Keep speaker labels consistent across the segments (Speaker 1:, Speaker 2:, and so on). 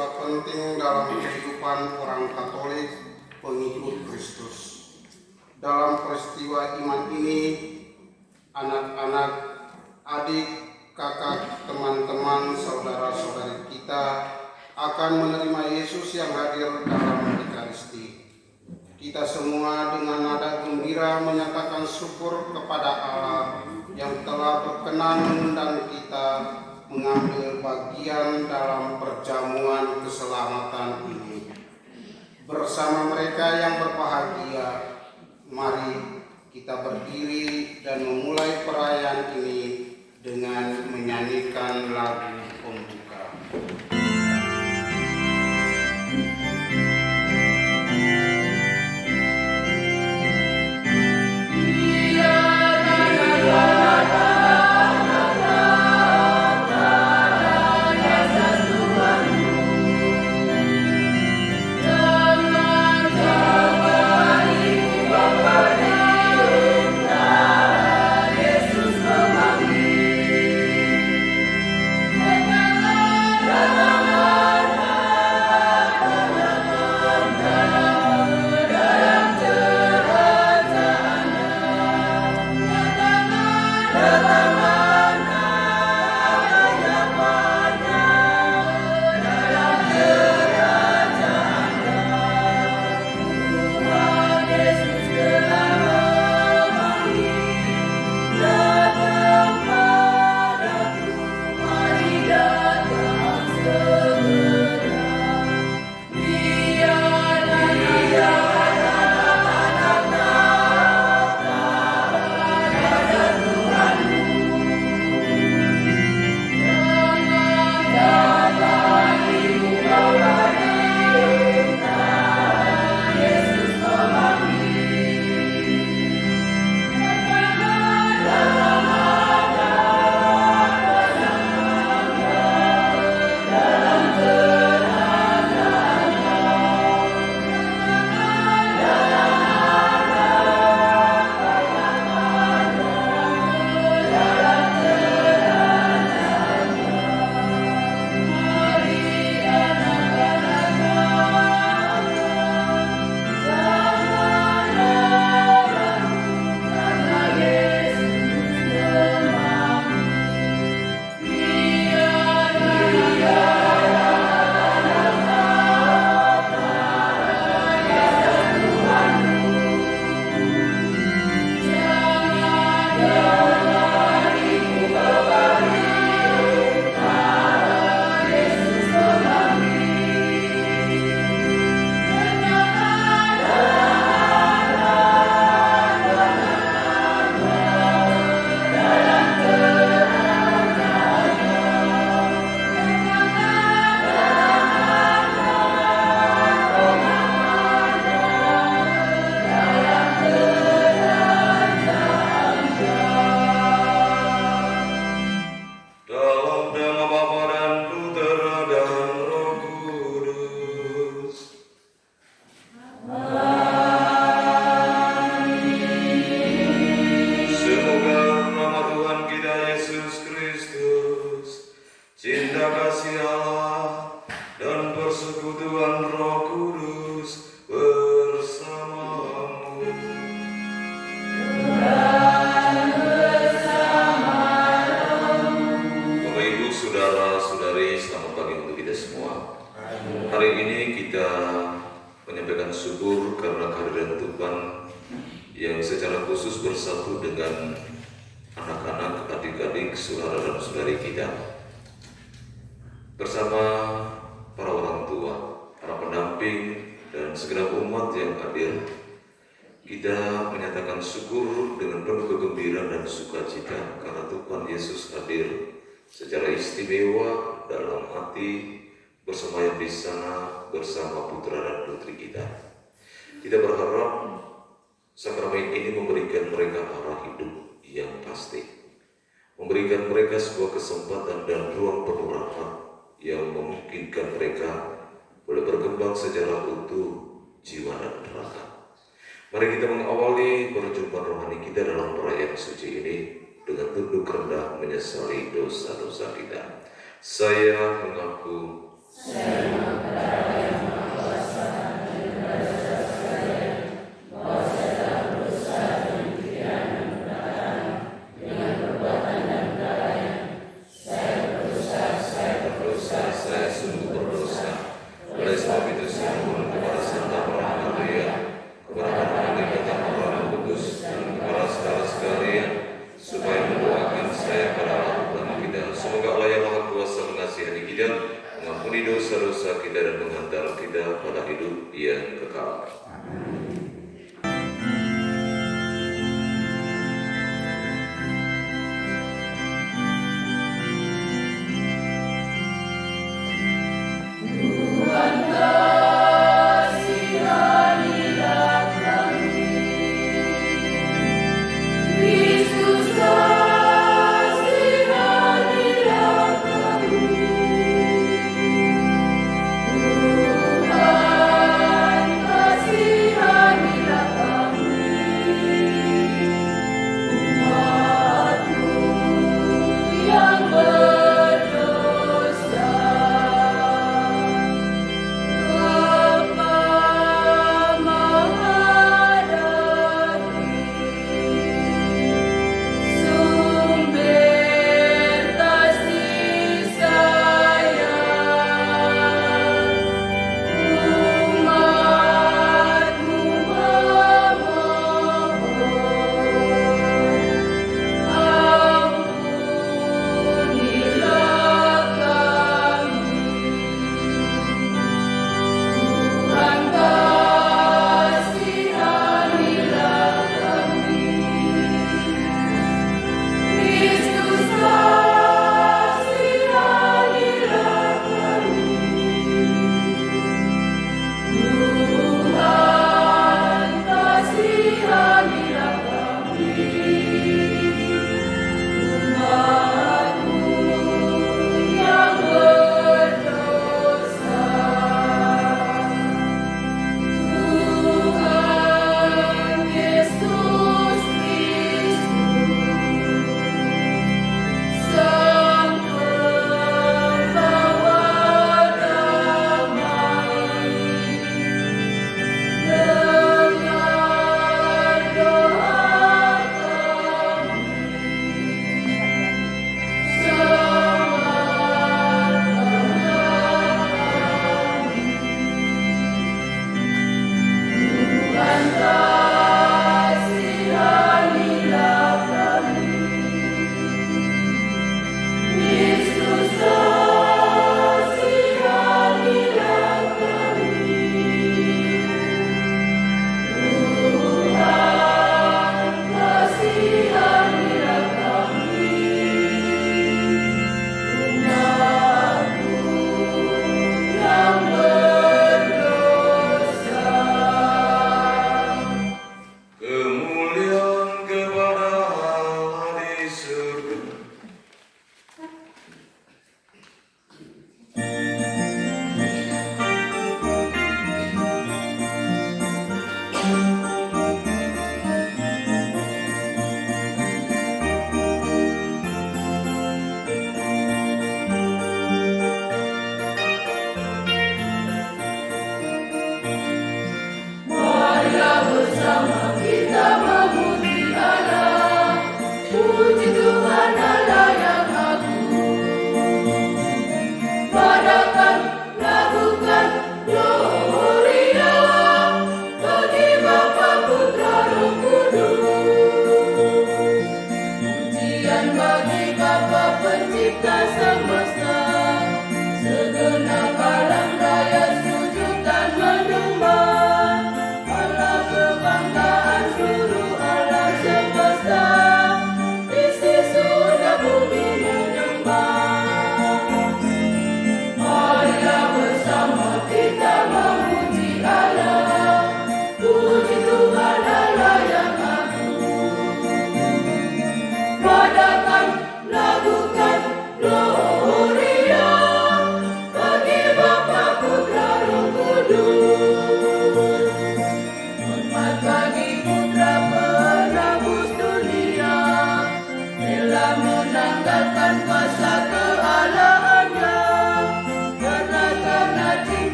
Speaker 1: peristiwa penting dalam kehidupan orang Katolik pengikut Kristus. Dalam peristiwa iman ini, anak-anak, adik, kakak, teman-teman, saudara-saudari kita akan menerima Yesus yang hadir dalam Ekaristi. Kita semua dengan nada gembira menyatakan syukur kepada Allah yang telah berkenan mengundang kita mengambil bagian dalam perjamuan keselamatan ini. Bersama mereka yang berbahagia, mari kita berdiri dan memulai perayaan ini dengan menyanyikan lagu pembuka.
Speaker 2: Bersama para orang tua, para pendamping, dan segenap umat yang hadir, kita menyatakan syukur dengan penuh kegembiraan dan sukacita karena Tuhan Yesus hadir secara istimewa dalam hati bersemayam di sana bersama putra dan putri kita. Kita berharap sakramen ini memberikan mereka arah hidup yang pasti, memberikan mereka sebuah kesempatan dan ruang penuh rahmat yang memungkinkan mereka boleh berkembang secara utuh jiwa dan raga. Mari kita mengawali perjumpaan rohani kita dalam perayaan suci ini dengan tunduk rendah menyesali dosa-dosa kita. Saya mengaku Saya sungguh berdosa. Oleh sebab itu saya mohon kepada serta para Maria, kepada para pendeta Roh Kudus, dan kepada saudara sekalian, supaya mendoakan saya pada Allah pertama kita. Semoga Allah yang Maha Kuasa mengasihi kita, mengampuni dosa-dosa kita dan menghantar kita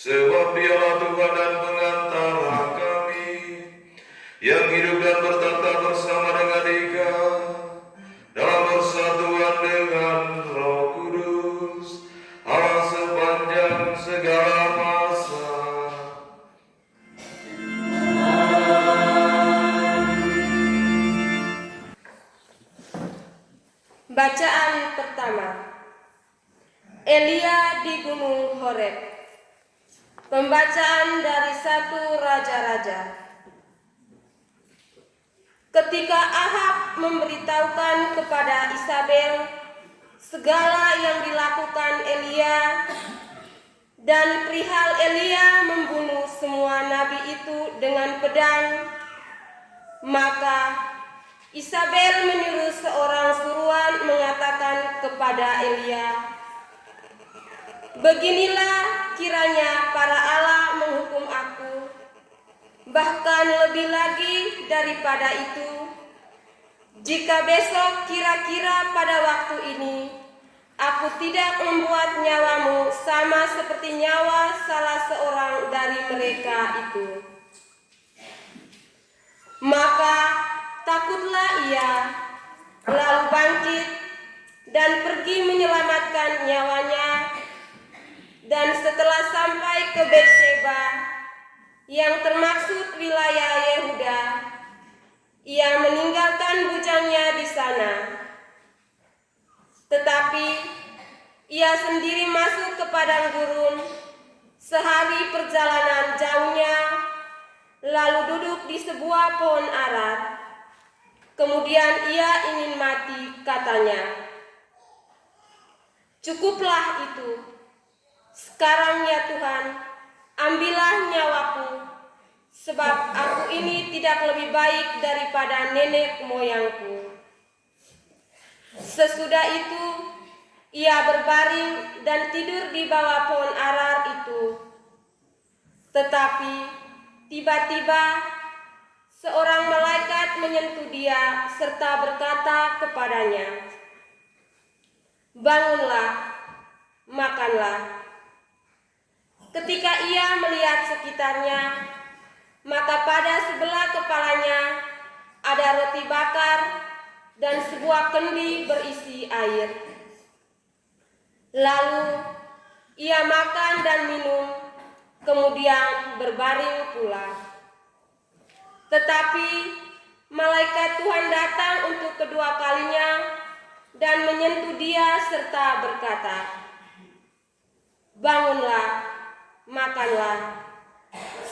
Speaker 2: Sebab Dialah Tuhan dan pengantara kami, yang hidup dan bertata bersama dengan Dia dalam persatuan dengan Roh Kudus, Allah sepanjang segala masa.
Speaker 3: Bacaan pertama. Elia di Gunung Horeb. Pembacaan dari 1 Raja-Raja. Ketika Ahab memberitahukan kepada Isabel segala yang dilakukan Elia dan perihal Elia membunuh semua nabi itu dengan pedang, maka Isabel menyuruh seorang suruhan mengatakan kepada Elia, "Beginilah kiranya para Allah menghukum aku, bahkan lebih lagi daripada itu, jika besok kira-kira pada waktu ini aku tidak membuat nyawamu sama seperti nyawa salah seorang dari mereka itu." Maka takutlah ia, lalu bangkit dan pergi menyelamatkan nyawanya. Dan setelah sampai ke Berseba, yang termaksud wilayah Yehuda, ia meninggalkan bujangnya di sana. Tetapi ia sendiri masuk ke padang gurun sehari perjalanan jauhnya, lalu duduk di sebuah pohon ara. Kemudian ia ingin mati, katanya, "Cukuplah itu. Sekarang ya Tuhan, ambillah nyawaku, sebab aku ini tidak lebih baik daripada nenek moyangku." Sesudah itu, ia berbaring dan tidur di bawah pohon arar itu. Tetapi tiba-tiba seorang malaikat menyentuh dia serta berkata kepadanya, "Bangunlah, makanlah." Ketika ia melihat sekitarnya, maka pada sebelah kepalanya ada roti bakar dan sebuah kendi berisi air. Lalu ia makan dan minum, kemudian berbaring pula. Tetapi malaikat Tuhan datang untuk kedua kalinya dan menyentuh dia serta berkata, "Bangunlah, makanlah,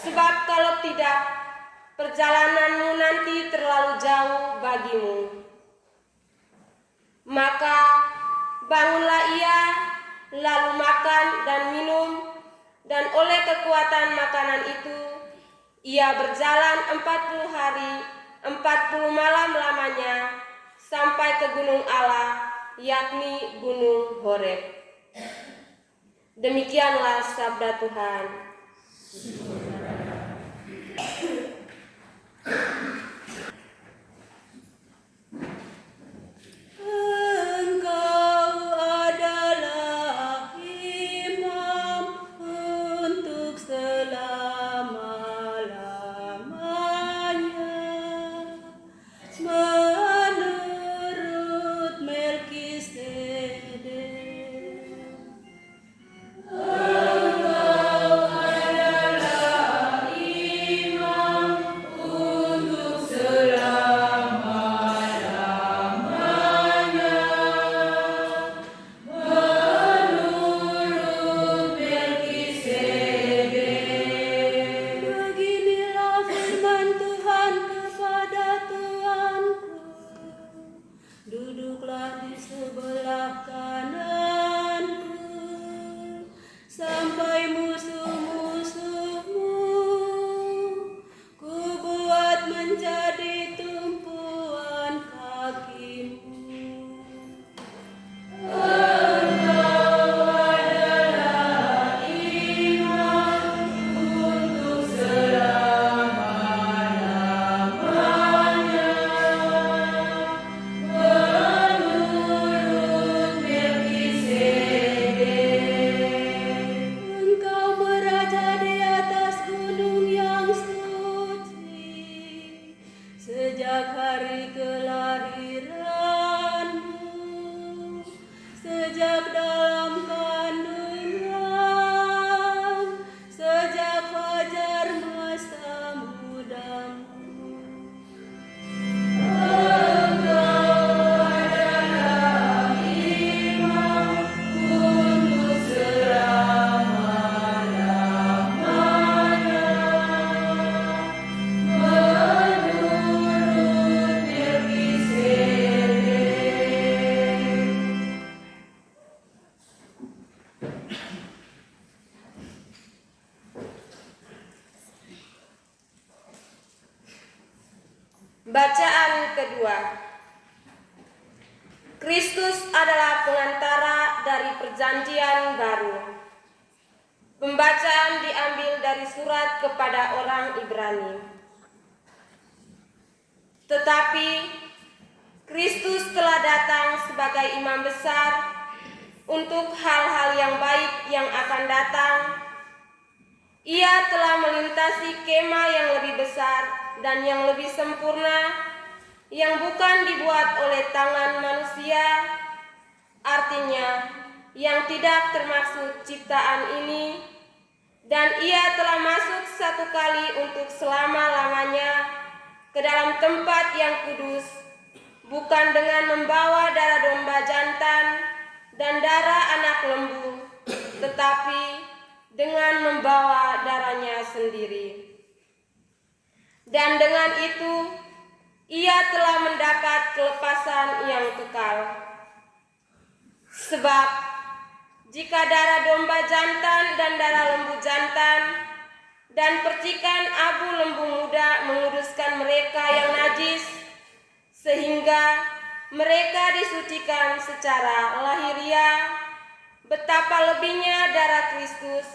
Speaker 3: sebab kalau tidak, perjalananmu nanti terlalu jauh bagimu." Maka bangunlah ia, lalu makan dan minum, dan oleh kekuatan makanan itu ia berjalan 40 hari, 40 malam lamanya, sampai ke gunung Allah, yakni Gunung Horeb. Demikianlah sabda Tuhan. Bacaan kedua. Kristus adalah pengantara dari perjanjian baru. Pembacaan diambil dari surat kepada orang Ibrani. Tetapi Kristus telah datang sebagai imam besar untuk hal-hal yang baik yang akan datang. Ia telah melintasi kemah yang lebih besar dan yang lebih sempurna, yang bukan dibuat oleh tangan manusia, artinya yang tidak termaksud ciptaan ini, dan ia telah masuk satu kali untuk selama-lamanya ke dalam tempat yang kudus, bukan dengan membawa darah domba jantan dan darah anak lembu, tetapi dengan membawa darahnya sendiri. Dan dengan itu, ia telah mendapat kelepasan yang kekal. Sebab, jika darah domba jantan dan darah lembu jantan dan percikan abu lembu muda menguduskan mereka yang najis, sehingga mereka disucikan secara lahiriah, betapa lebihnya darah Kristus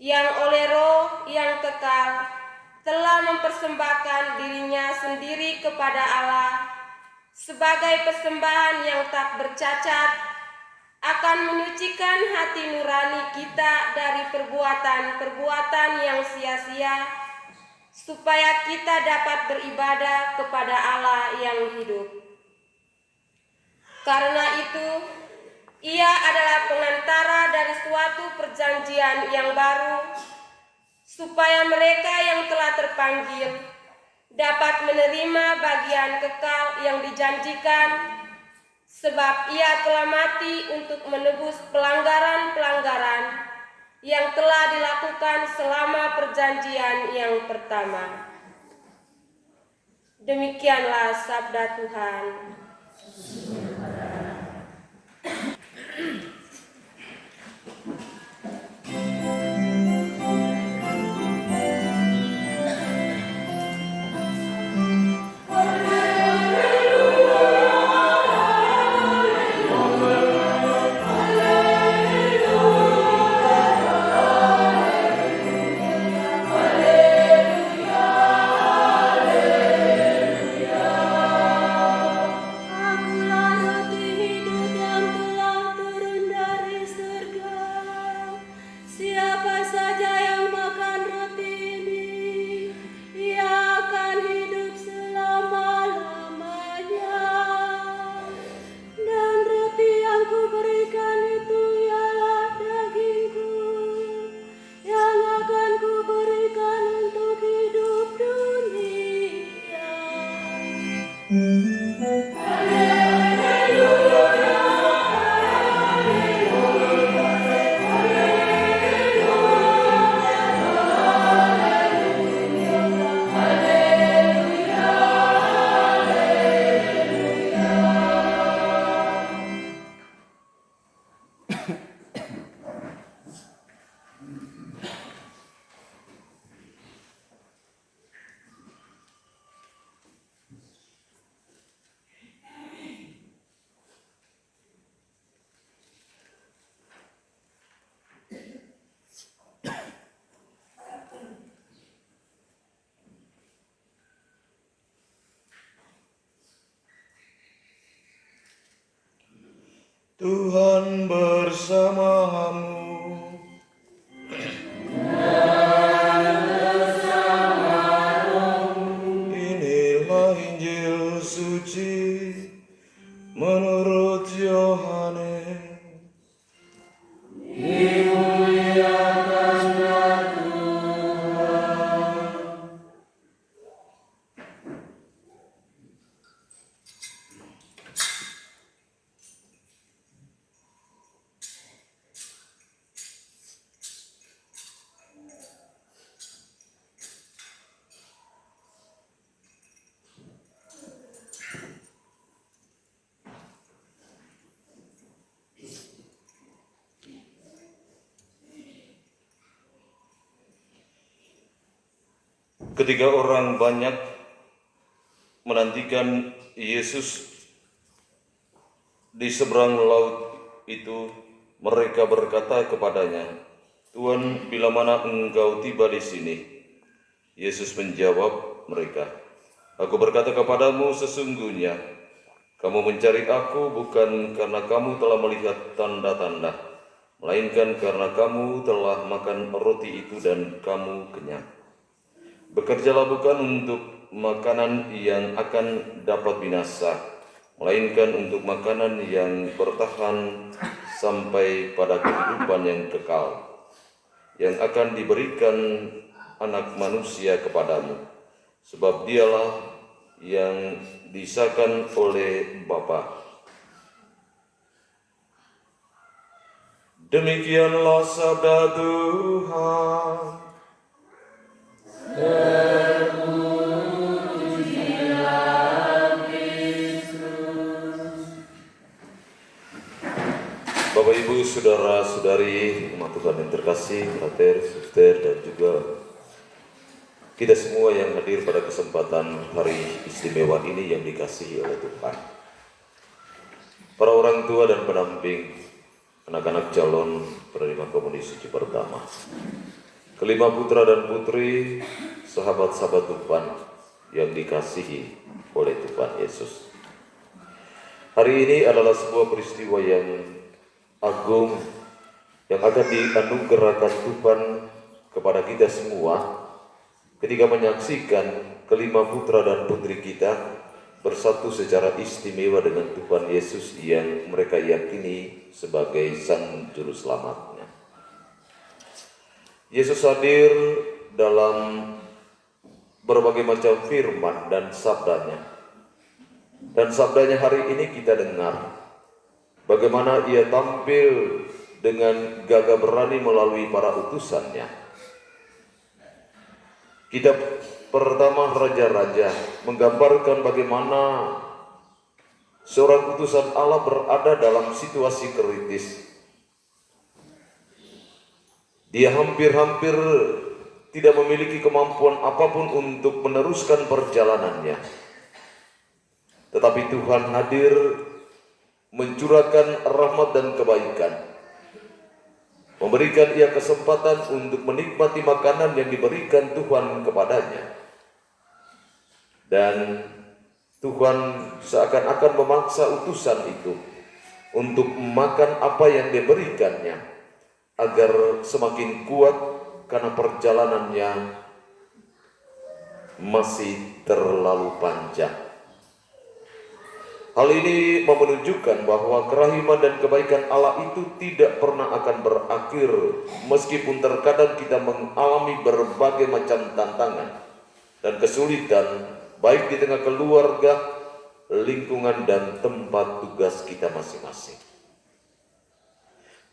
Speaker 3: yang oleh Roh yang kekal telah mempersembahkan dirinya sendiri kepada Allah sebagai persembahan yang tak bercacat, akan menyucikan hati nurani kita dari perbuatan-perbuatan yang sia-sia, supaya kita dapat beribadah kepada Allah yang hidup. Karena itu, ia adalah pengantara dari suatu perjanjian yang baru, supaya mereka yang telah terpanggil dapat menerima bagian kekal yang dijanjikan, sebab ia telah mati untuk menebus pelanggaran-pelanggaran yang telah dilakukan selama perjanjian yang pertama. Demikianlah sabda Tuhan.
Speaker 4: Tuhan bersamamu. Inilah Injil suci menurut Yohanes. Ketika orang banyak menantikan Yesus di seberang laut itu, mereka berkata kepadanya, "Tuhan, bila mana Engkau tiba di sini?" Yesus menjawab mereka, "Aku berkata kepadamu, sesungguhnya kamu mencari Aku bukan karena kamu telah melihat tanda-tanda, melainkan karena kamu telah makan roti itu dan kamu kenyang. Bekerjalah bukan untuk makanan yang akan dapat binasa, melainkan untuk makanan yang bertahan sampai pada kehidupan yang kekal, yang akan diberikan Anak Manusia kepadamu, sebab Dialah yang disahkan oleh Bapa." Demikianlah sabda Tuhan. Bapak, Ibu, Saudara-saudari, umat Tuhan yang terkasih, frater, suster, dan juga kita semua yang hadir pada kesempatan hari istimewa ini yang dikasihi oleh Tuhan. Para orang tua dan pendamping, anak-anak calon penerima komuni suci pertama, kelima putra dan putri, sahabat-sahabat Tuhan yang dikasihi oleh Tuhan Yesus. Hari ini adalah sebuah peristiwa yang agung yang akan dianugerahkan Tuhan kepada kita semua ketika menyaksikan kelima putra dan putri kita bersatu secara istimewa dengan Tuhan Yesus yang mereka yakini sebagai Sang Juru Selamatnya. Yesus hadir dalam berbagai macam firman dan sabdanya. Dan sabdanya hari ini kita dengar bagaimana ia tampil dengan gagah berani melalui para utusannya. Kitab pertama Raja-Raja menggambarkan bagaimana seorang utusan Allah berada dalam situasi kritis. Dia hampir-hampir tidak memiliki kemampuan apapun untuk meneruskan perjalanannya. Tetapi Tuhan hadir mencurahkan rahmat dan kebaikan, memberikan ia kesempatan untuk menikmati makanan yang diberikan Tuhan kepadanya. Dan Tuhan seakan-akan memaksa utusan itu untuk makan apa yang diberikannya agar semakin kuat karena perjalanannya masih terlalu panjang. Hal ini menunjukkan bahwa kerahiman dan kebaikan Allah itu tidak pernah akan berakhir meskipun terkadang kita mengalami berbagai macam tantangan dan kesulitan baik di tengah keluarga, lingkungan, dan tempat tugas kita masing-masing.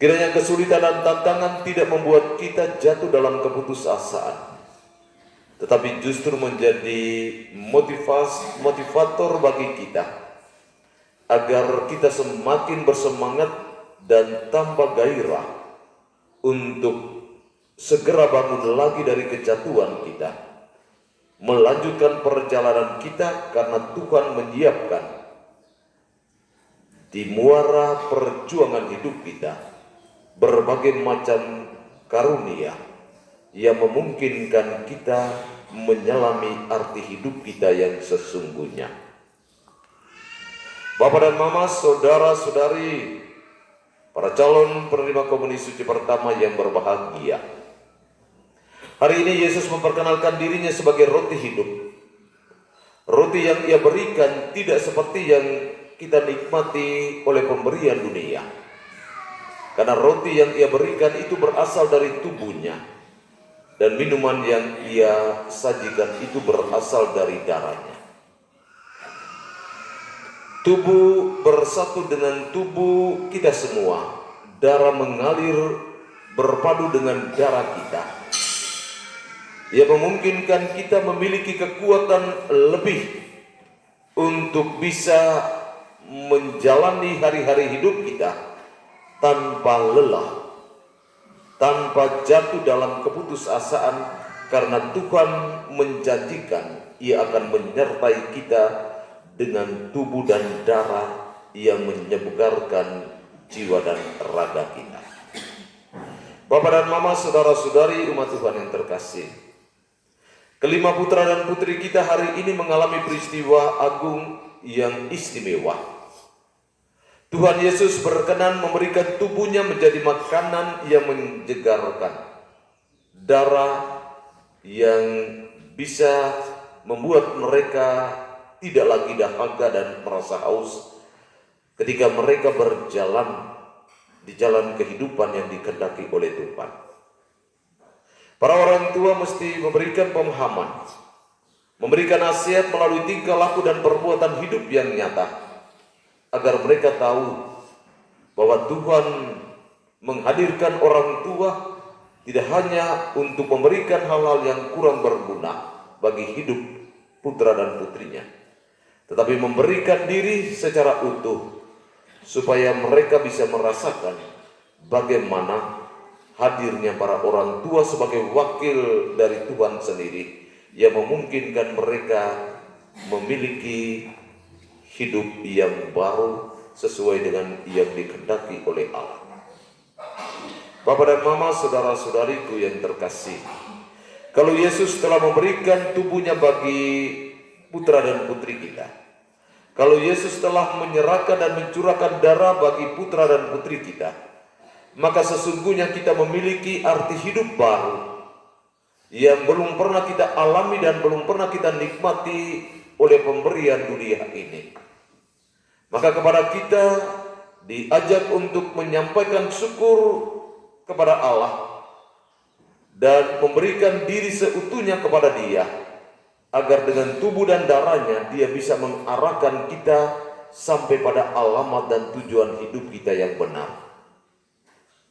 Speaker 4: Kiranya kesulitan dan tantangan tidak membuat kita jatuh dalam keputusasaan, tetapi justru menjadi motivator bagi kita agar kita semakin bersemangat dan tambah gairah untuk segera bangun lagi dari kejatuhan kita, melanjutkan perjalanan kita karena Tuhan menyiapkan di muara perjuangan hidup kita berbagai macam karunia yang memungkinkan kita menyelami arti hidup kita yang sesungguhnya. Bapak dan Mama, saudara-saudari, para calon penerima komuni suci pertama yang berbahagia. Hari ini Yesus memperkenalkan dirinya sebagai roti hidup. Roti yang ia berikan tidak seperti yang kita nikmati oleh pemberian dunia. Karena roti yang ia berikan itu berasal dari tubuhnya. Dan minuman yang ia sajikan itu berasal dari darahnya. Tubuh bersatu dengan tubuh kita semua. Darah mengalir berpadu dengan darah kita. Ia memungkinkan kita memiliki kekuatan lebih untuk bisa menjalani hari-hari hidup kita tanpa lelah, tanpa jatuh dalam keputusasaan, karena Tuhan menjanjikan Ia akan menyertai kita dengan tubuh dan darah yang menyegarkan jiwa dan raga kita. Bapak dan Mama, saudara-saudari umat Tuhan yang terkasih, kelima putra dan putri kita hari ini mengalami peristiwa agung yang istimewa. Tuhan Yesus berkenan memberikan tubuhnya menjadi makanan yang menyegarkan, darah yang bisa membuat mereka tidak lagi dahaga dan merasa haus ketika mereka berjalan di jalan kehidupan yang dikehendaki oleh Tuhan. Para orang tua mesti memberikan pemahaman, memberikan nasihat melalui tingkah laku dan perbuatan hidup yang nyata, agar mereka tahu bahwa Tuhan menghadirkan orang tua tidak hanya untuk memberikan hal-hal yang kurang berguna bagi hidup putra dan putrinya, tetapi memberikan diri secara utuh supaya mereka bisa merasakan bagaimana hadirnya para orang tua sebagai wakil dari Tuhan sendiri yang memungkinkan mereka memiliki hidup yang baru sesuai dengan yang dikehendaki oleh Allah. Bapak dan Mama, saudara-saudariku yang terkasih, kalau Yesus telah memberikan tubuhnya bagi putra dan putri kita, kalau Yesus telah menyerahkan dan mencurahkan darah bagi putra dan putri kita, maka sesungguhnya kita memiliki arti hidup baru yang belum pernah kita alami dan belum pernah kita nikmati oleh pemberian dunia ini. Maka kepada kita diajak untuk menyampaikan syukur kepada Allah dan memberikan diri seutuhnya kepada Dia, agar dengan tubuh dan darahnya Dia bisa mengarahkan kita sampai pada alamat dan tujuan hidup kita yang benar.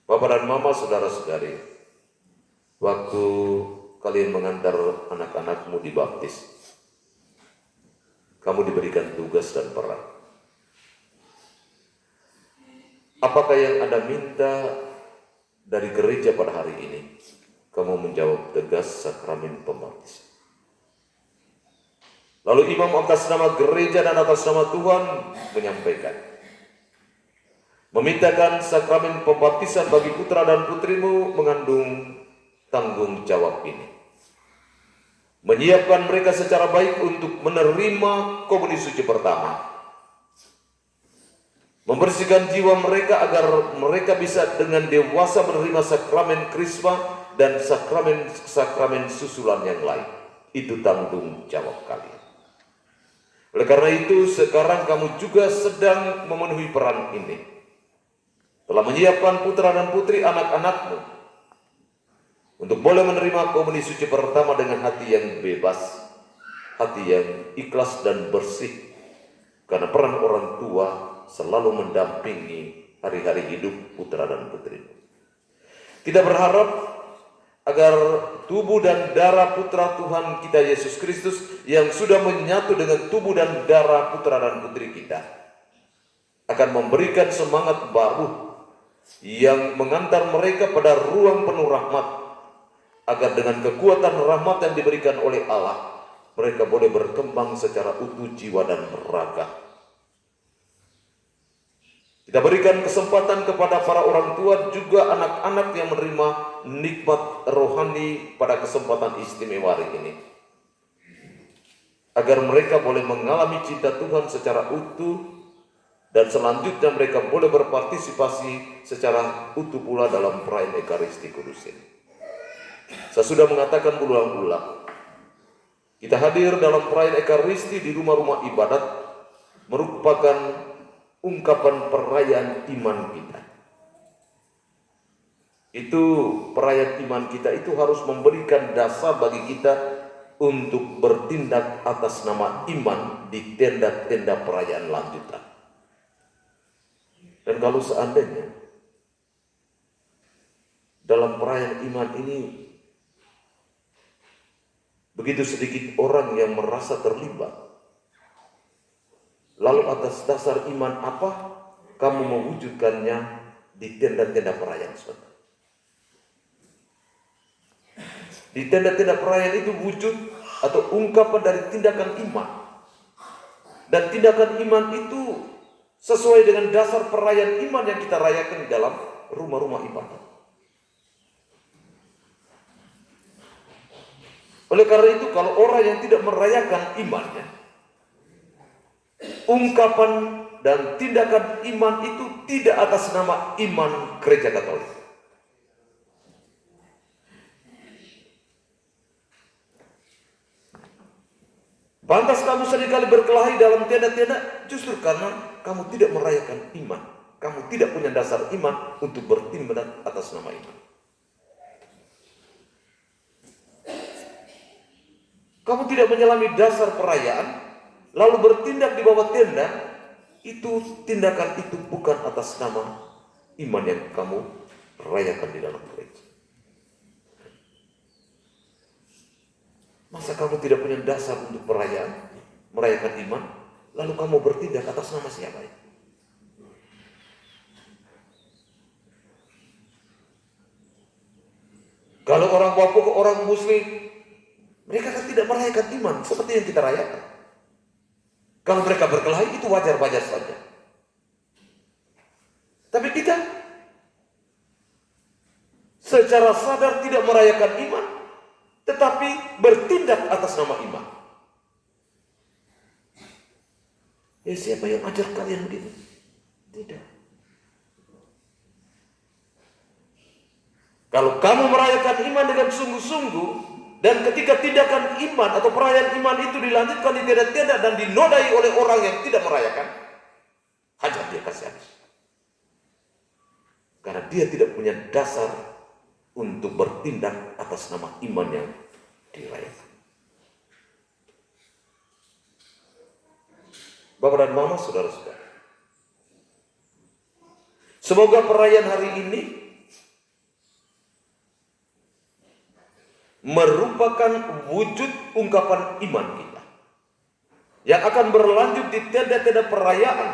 Speaker 4: Bapak dan Mama, saudara-saudari, waktu kalian mengantar anak-anakmu dibaptis, kamu diberikan tugas dan peran. Apakah yang Anda minta dari gereja pada hari ini? Kamu menjawab tegas sakramen pembaptisan. Lalu imam atas nama gereja dan atas nama Tuhan menyampaikan, memintakan sakramen pembaptisan bagi putra dan putrimu mengandung tanggung jawab ini. Menyiapkan mereka secara baik untuk menerima komunion suci pertama. Membersihkan jiwa mereka agar mereka bisa dengan dewasa menerima sakramen krisma dan sakramen susulan yang lain. Itu tanggung jawab kalian. Oleh karena itu, sekarang kamu juga sedang memenuhi peran ini. Telah menyiapkan putra dan putri anak-anakmu untuk boleh menerima komunion suci pertama dengan hati yang bebas, hati yang ikhlas dan bersih, karena peran orang tua selalu mendampingi hari-hari hidup putra dan putri. Kita berharap agar tubuh dan darah putra Tuhan kita Yesus Kristus yang sudah menyatu dengan tubuh dan darah putra dan putri kita akan memberikan semangat baru yang mengantar mereka pada ruang penuh rahmat, agar dengan kekuatan rahmat yang diberikan oleh Allah, mereka boleh berkembang secara utuh jiwa dan raga. Kita berikan kesempatan kepada para orang tua juga anak-anak yang menerima nikmat rohani pada kesempatan istimewa hari ini, agar mereka boleh mengalami cinta Tuhan secara utuh dan selanjutnya mereka boleh berpartisipasi secara utuh pula dalam perayaan Ekaristi Kudus ini. Saya sudah mengatakan berulang-ulang, kita hadir dalam perayaan Ekaristi di rumah-rumah ibadat merupakan ungkapan perayaan iman kita. Itu perayaan iman kita itu harus memberikan dasar bagi kita untuk bertindak atas nama iman di tenda-tenda perayaan lanjutan. Dan kalau seandainya dalam perayaan iman ini begitu sedikit orang yang merasa terlibat, lalu atas dasar iman apa kamu mewujudkannya di tenda-tenda perayaan saudara? Di tenda-tenda perayaan itu wujud atau ungkapan dari tindakan iman. Dan tindakan iman itu sesuai dengan dasar perayaan iman yang kita rayakan di dalam rumah-rumah ibadah. Oleh karena itu, kalau orang yang tidak merayakan imannya, ungkapan dan tindakan iman itu tidak atas nama iman Gereja Katolik. Pantas kamu seringkali berkelahi dalam tenda-tenda justru karena kamu tidak merayakan iman. Kamu tidak punya dasar iman untuk bertindak atas nama iman. Kamu tidak menyelami dasar perayaan, lalu bertindak di bawah tenda, itu tindakan itu bukan atas nama iman yang kamu rayakan di dalam gereja. Masa kamu tidak punya dasar untuk merayakan iman, lalu kamu bertindak atas nama siapa ya? Kalau orang Papua ke orang Muslim, mereka kan tidak merayakan iman seperti yang kita rayakan. Kalau mereka berkelahi itu wajar-wajar saja. Tapi kita secara sadar tidak merayakan iman, tetapi bertindak atas nama iman. Ya siapa yang ajar kalian begitu? Tidak. Kalau kamu merayakan iman dengan sungguh-sungguh, dan ketika tindakan iman atau perayaan iman itu dilanjutkan di tenda-tenda dan dinodai oleh orang yang tidak merayakan, hajar dia kasih habis. Karena dia tidak punya dasar untuk bertindak atas nama iman yang dirayakan. Bapak dan Mama, saudara-saudara, semoga perayaan hari ini merupakan wujud ungkapan iman kita yang akan berlanjut di tenda-tenda perayaan.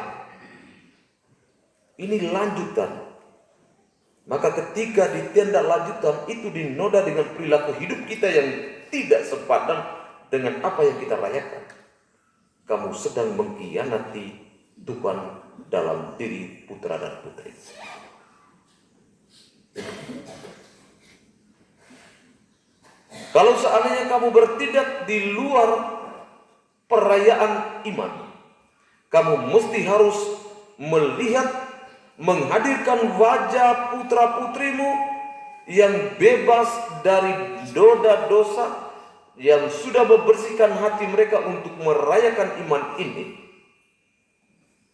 Speaker 4: Ini lanjutan. Maka ketika di tenda lanjutan itu dinoda dengan perilaku hidup kita yang tidak sepadan dengan apa yang kita rayakan, kamu sedang mengkhianati Tuhan dalam diri putra dan putri. Kalau seandainya kamu bertindak di luar perayaan iman, kamu mesti harus melihat, menghadirkan wajah putra-putrimu yang bebas dari noda dosa, yang sudah membersihkan hati mereka untuk merayakan iman ini.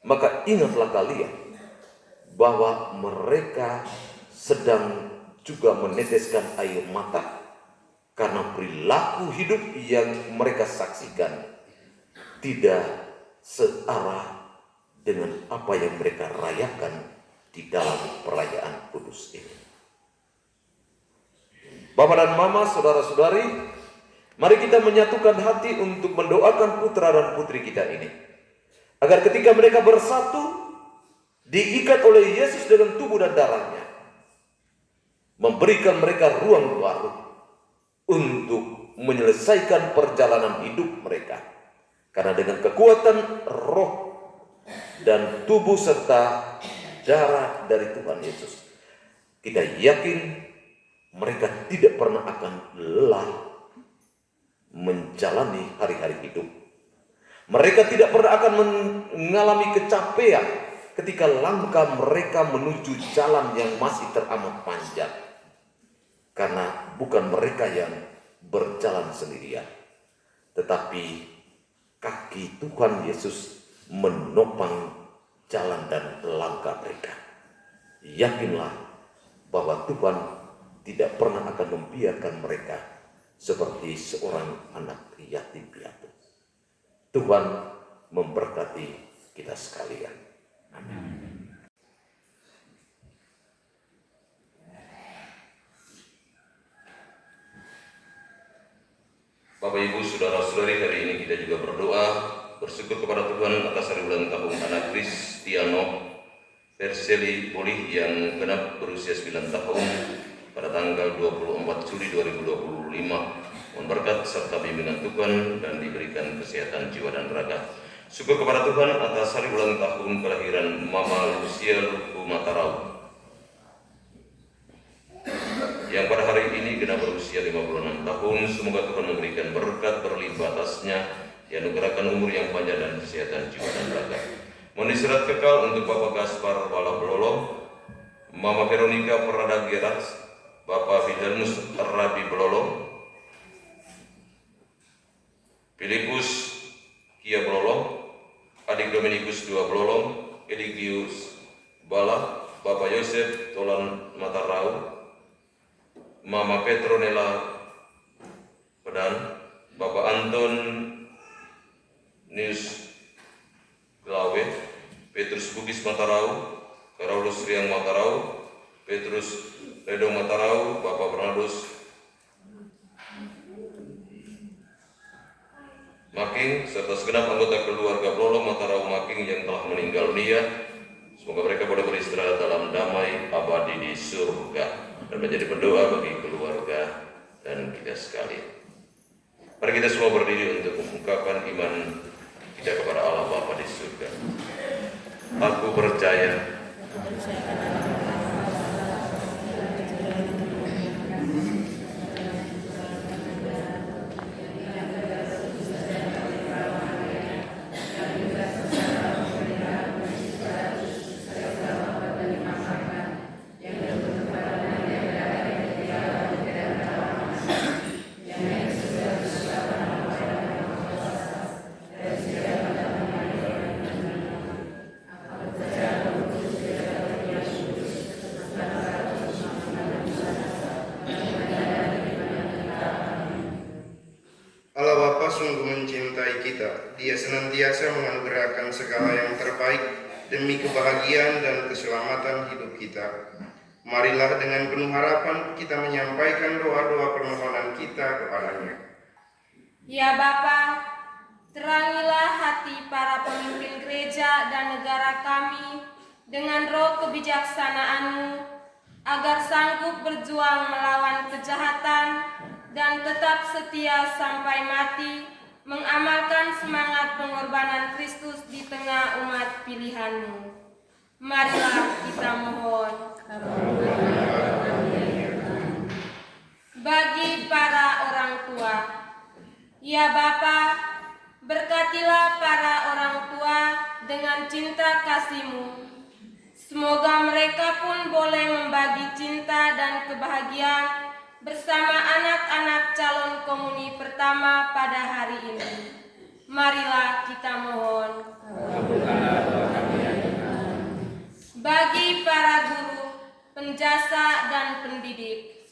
Speaker 4: Maka ingatlah kalian bahwa mereka sedang juga meneteskan air mata karena perilaku hidup yang mereka saksikan tidak searah dengan apa yang mereka rayakan di dalam perayaan kudus ini. Bapak dan Mama, saudara-saudari, mari kita menyatukan hati untuk mendoakan putra dan putri kita ini, agar ketika mereka bersatu, diikat oleh Yesus dengan tubuh dan darahnya, memberikan mereka ruang baru untuk menyelesaikan perjalanan hidup mereka. Karena dengan kekuatan roh dan tubuh serta darah dari Tuhan Yesus, kita yakin mereka tidak pernah akan lelah menjalani hari-hari hidup. Mereka tidak pernah akan mengalami kecapean ketika langkah mereka menuju jalan yang masih teramat panjang. Karena bukan mereka yang berjalan sendirian, tetapi kaki Tuhan Yesus menopang jalan dan langkah mereka. Yakinlah bahwa Tuhan tidak pernah akan membiarkan mereka seperti seorang anak yatim piatu. Tuhan memberkati kita sekalian. Amin.
Speaker 2: Bapak Ibu saudara-saudari, hari ini kita juga berdoa bersyukur kepada Tuhan atas hari ulang tahun anak Kristiano Perseli Poli yang genap berusia 9 tahun pada tanggal 24 Juli 2025. Mohon berkat serta bimbingan Tuhan dan diberikan kesehatan jiwa dan raga. Syukur kepada Tuhan atas hari ulang tahun kelahiran Mama Lucia Luku Matarau yang pada hari ini genap berusia 56 tahun. Semoga Tuhan memberikan berkat berlimpah atasnya, dianugerahkan umur yang panjang dan kesehatan jiwa dan raga. Mohon istirahat kekal untuk Bapak Gaspar Bala Belolo, Mama Veronica Prada Geras, Bapak Fidelmus Rabi Belolo, Filipus Kia Belolo, Adik Dominikus II Belolo, Eligius Bala, Bapak Yosef Tolan Matarau, Mama Petronella Pedan, Bapak Anton Nius Glawe, Petrus Bugis Matarau, Karolus Riang Matarau, Petrus Redo Matarau, Bapak Bernardus Making, serta segenap anggota keluarga Belolo Matarau Making yang telah meninggal dunia. Semoga mereka boleh beristirahat dalam damai abadi di surga dan menjadi pendoa bagi keluarga dan kita sekalian. Mari kita semua berdiri untuk mengungkapkan iman kita kepada Allah Bapa di surga. Aku percaya
Speaker 1: sungguh mencintai kita. Dia senantiasa menganugerahkan segala yang terbaik demi kebahagiaan dan keselamatan hidup kita. Marilah dengan penuh harapan kita menyampaikan doa-doa permohonan kita kepadanya.
Speaker 3: Ya Bapa, terangilah hati para pemimpin gereja dan negara kami dengan roh kebijaksanaan-Mu, agar sanggup berjuang melawan kejahatan dan tetap setia sampai mati, mengamalkan semangat pengorbanan Kristus di tengah umat pilihan-Mu. Marilah kita mohon. Bagi para orang tua, ya Bapa, berkatilah para orang tua dengan cinta kasih-Mu. Semoga mereka pun boleh membagi cinta dan kebahagiaan bersama anak-anak calon komuni pertama pada hari ini. Marilah kita mohon. Bagi para guru, penjasa dan pendidik,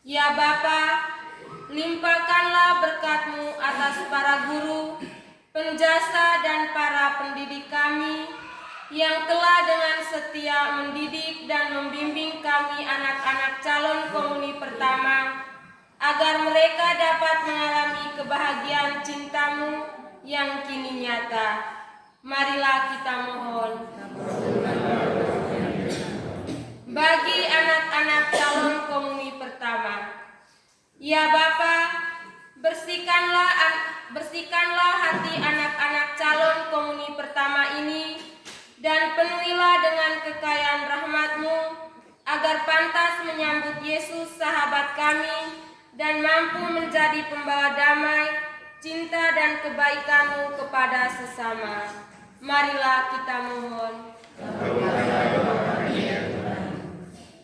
Speaker 3: ya Bapa, limpahkanlah berkat-Mu atas para guru, penjasa dan para pendidik kami yang telah dengan setia mendidik dan membimbing kami anak-anak calon komuni pertama, agar mereka dapat mengalami kebahagiaan cinta-Mu yang kini nyata. Marilah kita mohon. Bagi anak-anak calon komuni pertama, ya Bapa, bersihkanlah hati anak-anak calon komuni pertama ini, dan penuhilah dengan kekayaan rahmat-Mu, agar pantas menyambut Yesus sahabat kami, dan mampu menjadi pembawa damai, cinta dan kebaikan-Mu kepada sesama. Marilah kita mohon.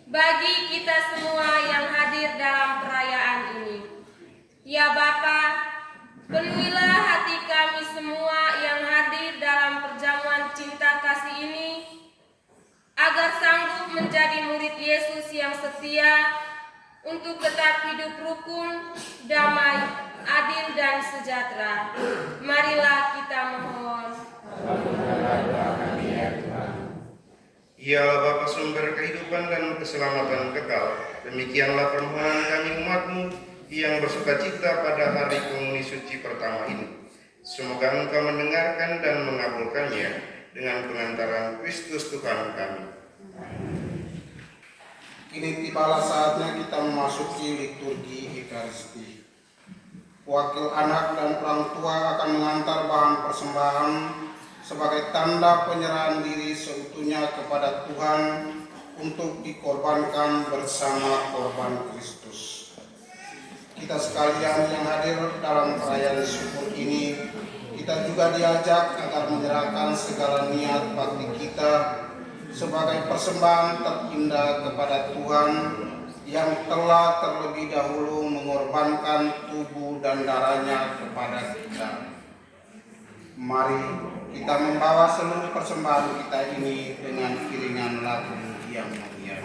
Speaker 3: Bagi kita semua yang hadir dalam perayaan ini, ya Bapa, penuhilah hati kami semua yang hadir dalam perjamuan cinta kasih ini, agar sanggup menjadi murid Yesus yang setia, untuk tetap hidup rukun, damai, adil dan sejahtera. Marilah kita mohon.
Speaker 1: Ialah Bapa sumber kehidupan dan keselamatan kekal. Demikianlah permohonan kami umat-Mu yang bersukacita pada hari komuni suci pertama ini. Semoga Engkau mendengarkan dan mengabulkannya dengan pengantaran Kristus Tuhan kami. Kini tibalah saatnya kita memasuki liturgi Ekaristi.
Speaker 5: Wakil anak dan orang tua akan mengantar bahan persembahan sebagai tanda penyerahan diri seutuhnya kepada Tuhan untuk dikorbankan bersama korban Kristus. Kita sekalian yang hadir dalam perayaan syukur ini, kita juga diajak agar menyerahkan segala niat bakti kita sebagai persembahan terindah kepada Tuhan yang telah terlebih dahulu mengorbankan tubuh dan darahnya kepada kita. Mari kita membawa seluruh persembahan kita ini dengan iringan lagu yang mulia.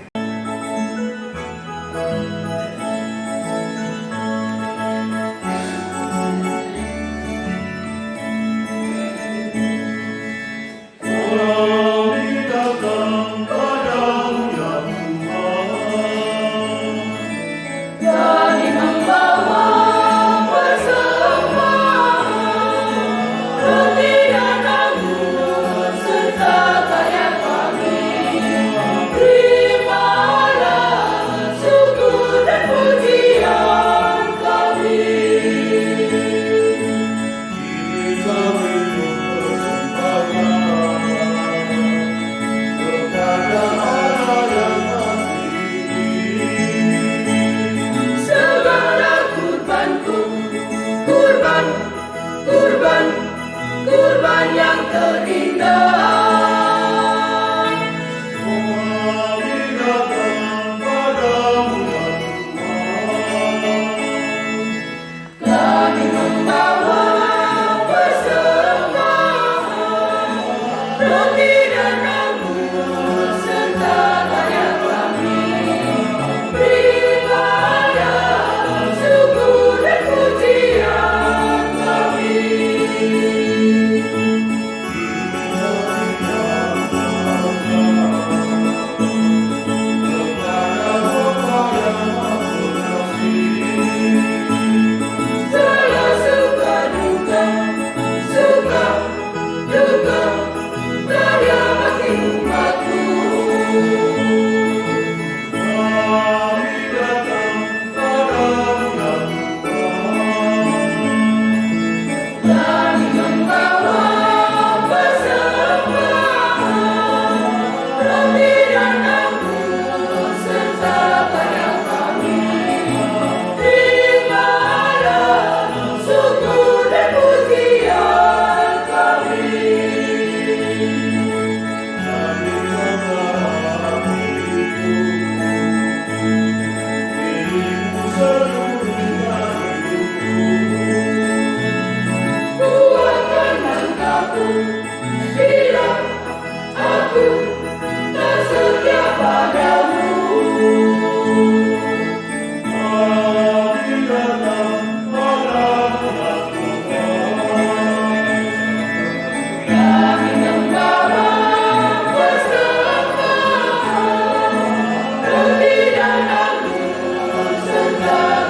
Speaker 6: Kurban yang terindah. Kami membawa persembahan roti dan anggur serta layak kami. Berikanlah syukur dan pujian kami. Serta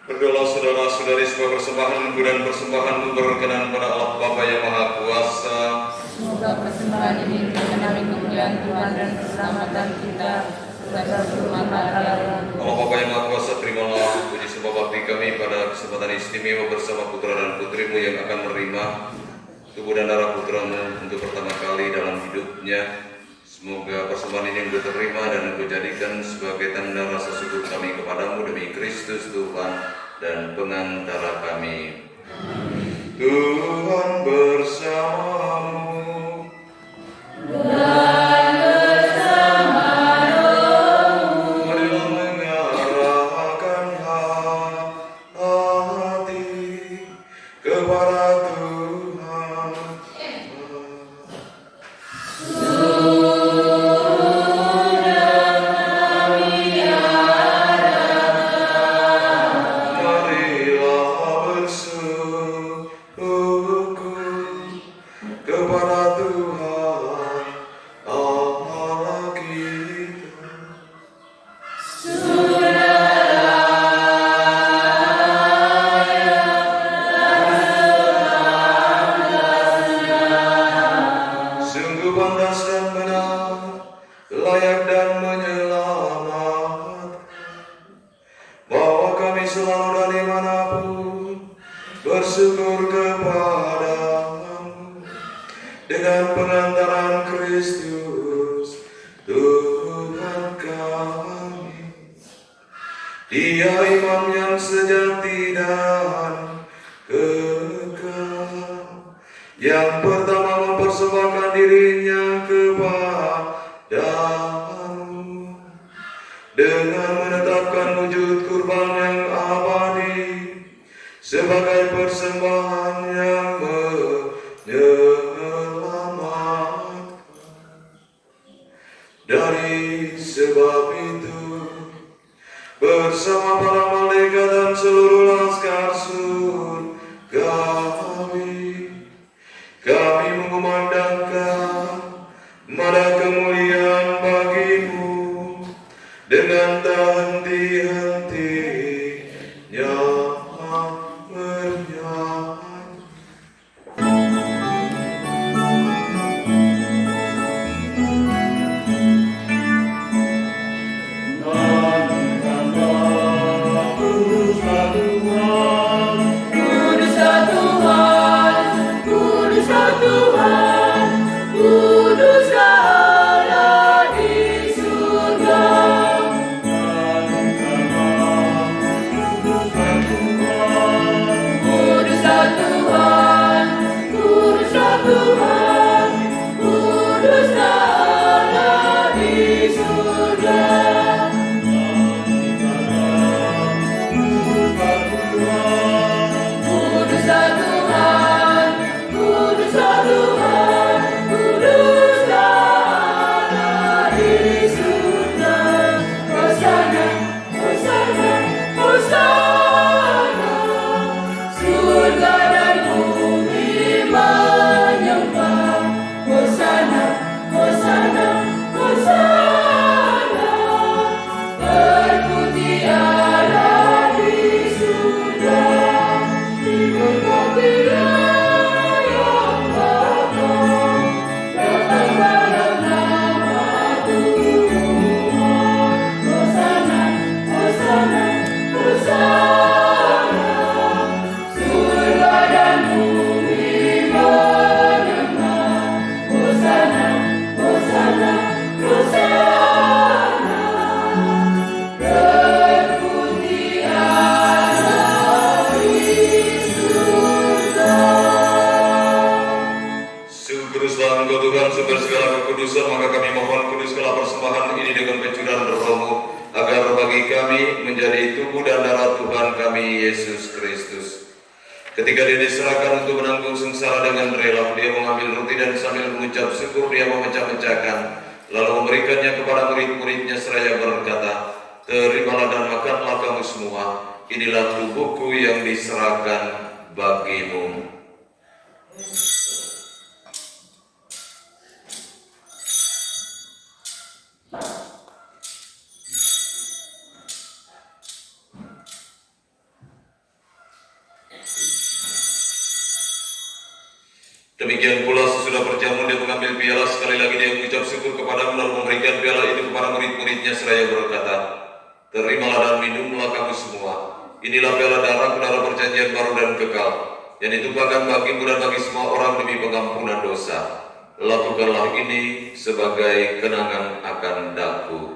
Speaker 4: Berdoalah saudara-saudari supaya persembahanku dan persembahanmu berkenan pada Allah Bapa yang Maha Kuasa.
Speaker 6: Semoga persembahan ini mengenai kemuliaan Tuhan dan keselamatan kita berdasar firman Allah.
Speaker 4: Allah Bapa yang Maha Kuasa, terimalah puji sembah bakti kami pada kesempatan istimewa bersama putra dan putrimu yang akan menerima tubuh dan darah putramu untuk pertama kali dalam hidupnya. Semoga persembahan ini engkau terima dan engkau jadikan sebagai tanda rasa syukur kami kepadamu demi Kristus Tuhan dan pengantara kami. Tuhan bersamamu. Marilah mengarahkan hati kepada Tuhan. Marilah bersyukur kepada Tuhan Allah kita. Sungguh pantas dan benar, layak dan menyelamatkan, bahwa kami selalu dan dimanapun bersyukur kepadamu dengan pengantaran Kristus Tuhan kami. Dia imam yang sejati dan kekal, yang pertama mempersembahkan dirinya kepadamu dengan menetapkan wujud kurban yang abadi sebagai persembahan yang menyelamatkan. Dari sebab itu, bersama para malaikat dan seluruh laskar surgawi, kami mengumandangkan mada kemuliaan bagimu dengan tak henti-hentinya bernyanyi.
Speaker 6: Kuduslah Tuhan, kuduslah Tuhan, kuduslah Allah di surga. Kuduslah Tuhan, kuduslah Tuhan, kuduslah Allah di surga. Kuduslah Tuhan, kuduslah Tuhan, kuduslah Allah di surga. Hosana, Hosana, Hosana. Surga dan bumi menyembah. Hosana, Hosana, Hosana. Terpuji Allah di surga. Diberkati Dia yang Bapa, datang dalam nama Tuhan. Hosana, Hosana, Hosana. Surga dan bumi menyembah. Hosana, Hosana, Hosana. Terpuji Allah di surga.
Speaker 4: Kuduslah Engkau Tuhan sumber segala kekudusan, maka kami mohon kuduskanlah persembahan ini dengan pencurahan Roh-Mu, agar bagi kami menjadi tubuh dan darah Tuhan kami Yesus Kristus. Ketika Dia diserahkan untuk menanggung sengsara dengan rela, Dia mengambil roti dan sambil mengucap syukur Dia memecah-mecahkan, lalu memberikannya kepada murid-muridnya seraya berkata, "Terimalah dan makanlah kamu semua, inilah tubuhku yang diserahkan bagimu."
Speaker 2: Demikian pula sesudah berjamu dia mengambil piala, sekali lagi dia mengucap syukur kepadamu lalu memberikan piala itu kepada murid-muridnya seraya berkata, terimalah dan minumlah kamu semua. Inilah piala darahku, darah perjanjian baru dan kekal, yang ditumpahkan bagimu dan bagi semua orang demi pengampunan dosa. Lakukanlah ini sebagai kenangan akan daku.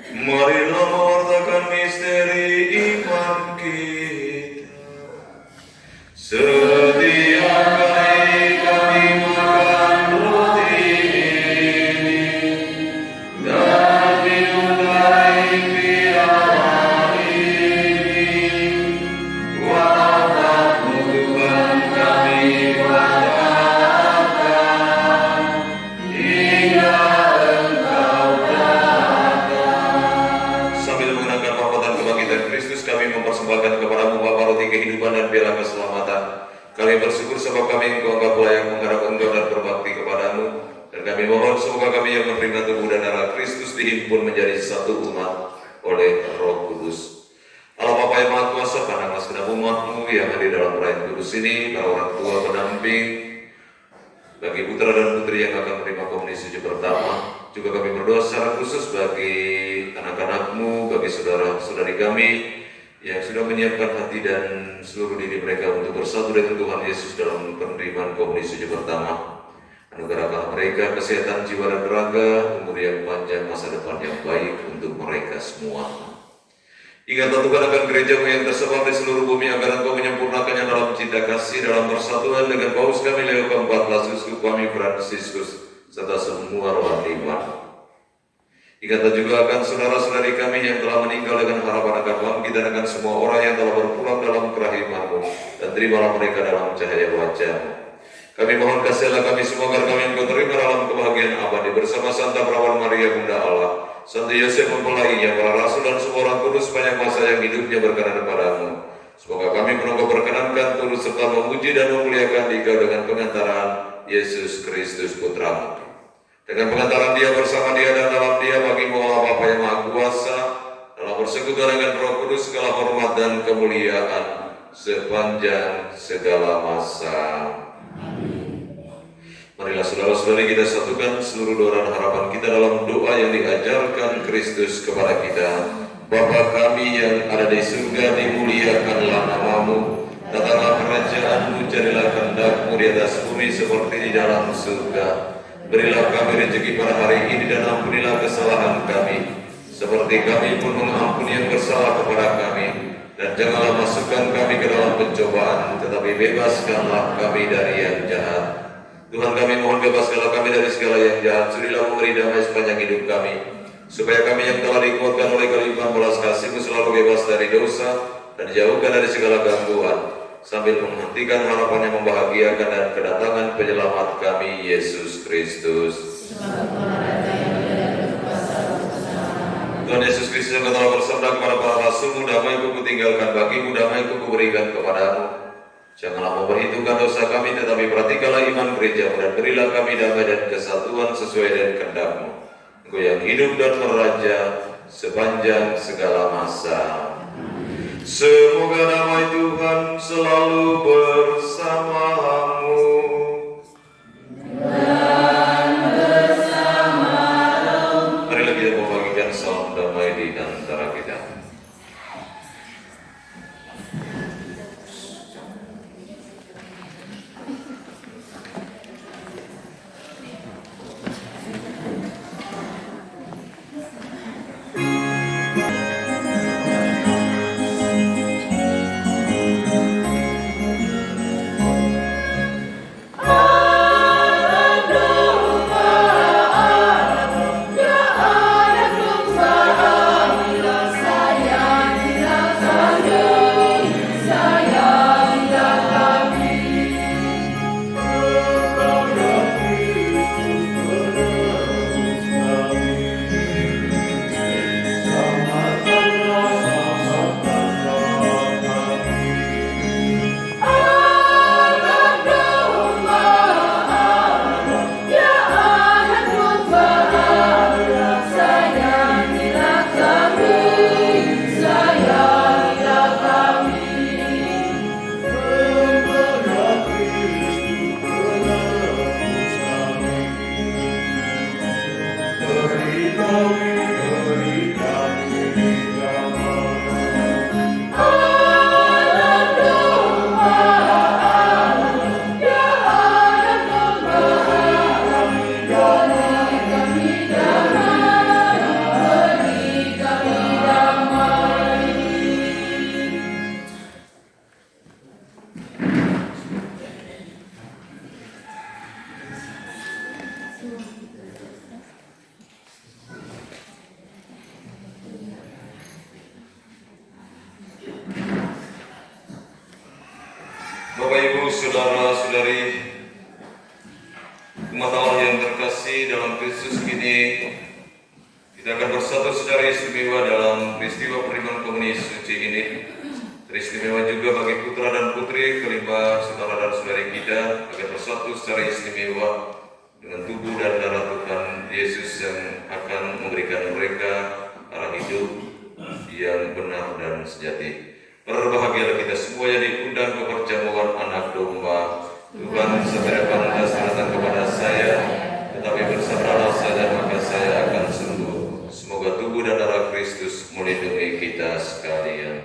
Speaker 2: Marilah mewartakan misteri iman kita. Setiap kali kami makan roti ini dan minum dari piala ini, wafat-Mu Tuhan kami wartakan hingga Engkau datang. Sambil mengenangkan wafat dan kebangkitan Kristus, kami mempersembahkan kepadamu Bapa roti kehidupan dan piala keselamatan. Kami bersyukur sebab kami Engkau anggap layak mengharap Engkau dan berbakti kepadamu. Dan kami mohon semoga kami yang menerima tubuh dan darah Kristus dihimpun menjadi satu umat oleh Roh Kudus. Allah Bapa yang Maha Kuasa, pandanglah segenap umat-Mu yang hadir dalam perayaan kudus ini, para orang tua pendamping, bagi putra dan putri yang akan menerima komuni suci pertama. Juga kami berdoa secara khusus bagi anak-anak-Mu, bagi saudara-saudari kami yang sudah menyiapkan hati dan seluruh diri mereka untuk bersatu dengan Tuhan Yesus dalam penerimaan komuni suci pertama. Anugerahkanlah mereka kesehatan jiwa dan raga, umur yang panjang, masa depan yang baik untuk mereka semua. Ingatlah Tuhan akan gereja-Mu yang tersebar di seluruh bumi, agar Engkau menyempurnakannya dalam cinta kasih, dalam persatuan dengan Paus kami Leo ke-14, Uskup kami Fransiskus, serta semua rohani iman. Ingatlah juga akan saudara-saudari kami yang telah meninggal dengan harapan akan bangkit, dan akan semua orang yang telah berpulang dalam kerahiman-Mu, dan terimalah mereka dalam cahaya wajah-Mu. Kami mohon kasihlah kami semua agar kami Engkau terima dalam kebahagiaan abadi bersama Santa Perawan Maria Bunda Allah, Santo Yosef mempelainya, para rasul dan semua orang kudus sepanjang masa yang hidupnya berkenan kepadamu. Semoga kami pun Engkau perkenankan turut serta memuji dan memuliakan Dikau dengan pengantaran Yesus Kristus Putra-Mu. Dengan pengantaran Dia, bersama Dia, dan dalam Dia, bagi-Mu Allah Bapa yang Maha Kuasa, dalam persekutuan dengan Roh Kudus, segala hormat dan kemuliaan sepanjang segala masa. Marilah saudara-saudari kita satukan seluruh doa dan harapan kita dalam doa yang diajarkan Kristus kepada kita. Bapa kami yang ada di surga, dimuliakanlah nama-Mu, datanglah kerajaan-Mu, jadilah kehendak-Mu di atas bumi seperti di dalam surga. Berilah kami rezeki pada hari ini, dan ampunilah kesalahan kami, seperti kami pun mengampuni yang bersalah kepada kami. Dan janganlah masukkan kami ke dalam pencobaan, tetapi bebaskanlah kami dari yang jahat. Tuhan, kami mohon bebaskanlah kami dari segala yang jahat. Sudilah memberi damai sepanjang hidup kami, supaya kami yang telah dikuatkan oleh kelimpahan belas kasih-Mu selalu bebas dari dosa dan dijauhkan dari segala gangguan, sambil menghentikan harapan yang membahagiakan dan kedatangan penyelamat kami, Yesus Kristus. Tuhan Yesus Kristus yang telah bersabda kepada para rasul-Mu, damai-Ku kutinggalkan bagimu, damai-Ku kuberikan kepadamu. Janganlah memperhitungkan dosa kami, tetapi perhatikanlah iman gereja-Mu, dan berilah kami damai dan kesatuan sesuai dengan kehendak-Mu. Engkau yang hidup dan meraja sepanjang segala masa. Semoga damai Tuhan selalu bersamamu. Dan bersama roh. Marilah kita membagikan salam damai di antara kita. saudara-saudari, umat Allah yang terkasih dalam Kristus, kini kita akan bersatu secara istimewa dalam peristiwa penerimaan komuni suci ini. Teristimewa juga bagi putra dan putri kelima saudara dan saudari kita akan bersatu secara istimewa dengan tubuh dan darah Tuhan Yesus yang akan memberikan mereka arah hidup yang benar dan sejati. Berbahagialah kita semua yang diundang ke perjamuan anak domba. Tuhan segera pantas datang kepada saya, tetapi bersabarlah saja maka saya akan sembuh. Semoga tubuh dan darah Kristus melindungi kita sekalian.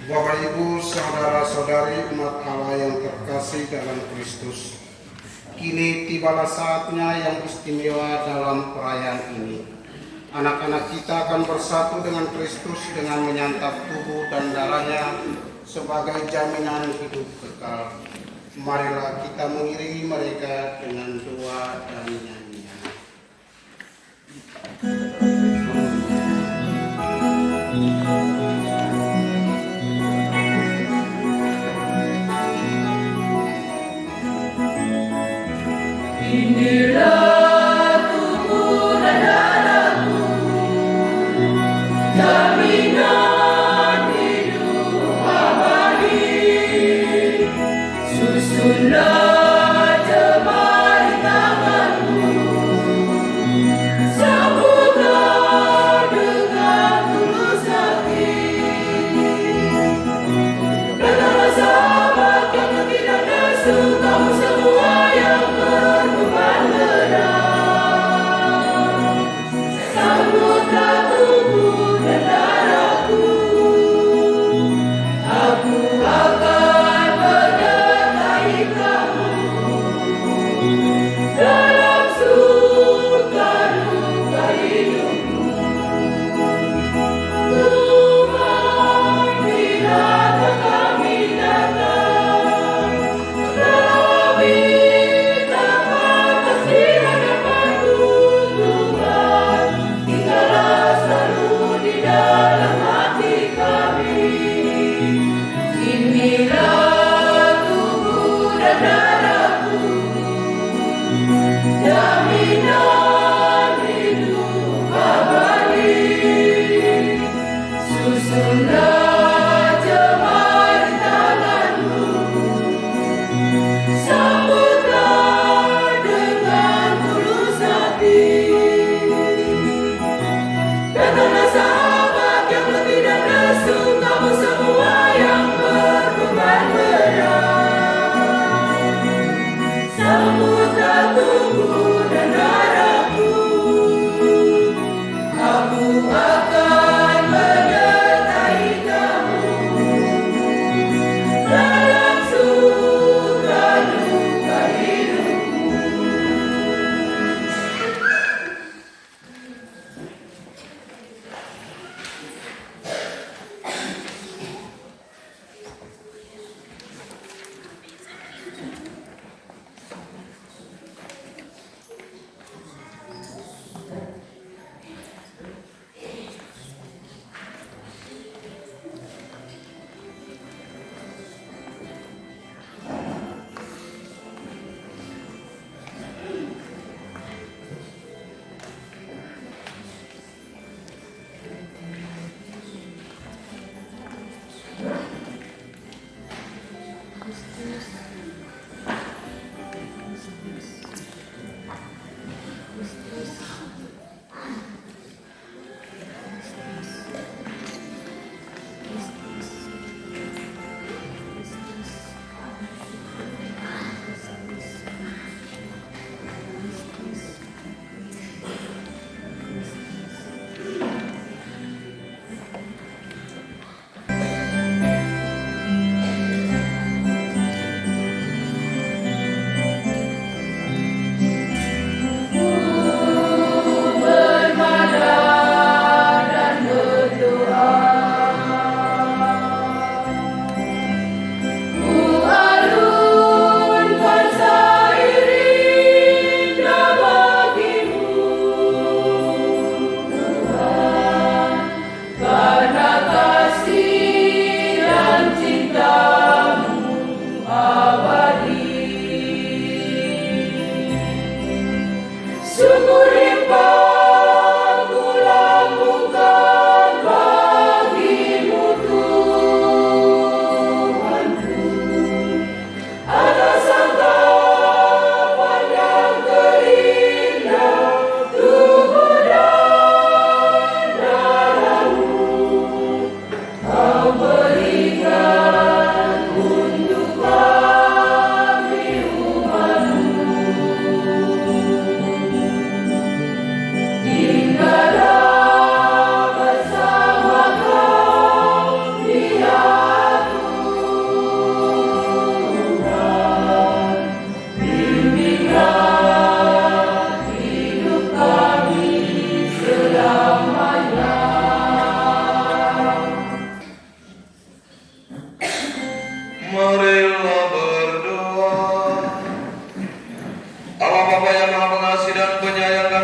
Speaker 5: Bapak Ibu, saudara-saudari umat Allah yang terkasih dalam Kristus, kini tibalah saatnya yang istimewa dalam perayaan ini. Anak-anak kita akan bersatu dengan Kristus dengan menyantap tubuh dan darahnya sebagai jaminan hidup kekal. Marilah kita mengiringi mereka dengan doa dan nyanyian.
Speaker 6: Inilah tubuh dan darahku, jaminan hidup abadi. Susunlah jemari tanganmu,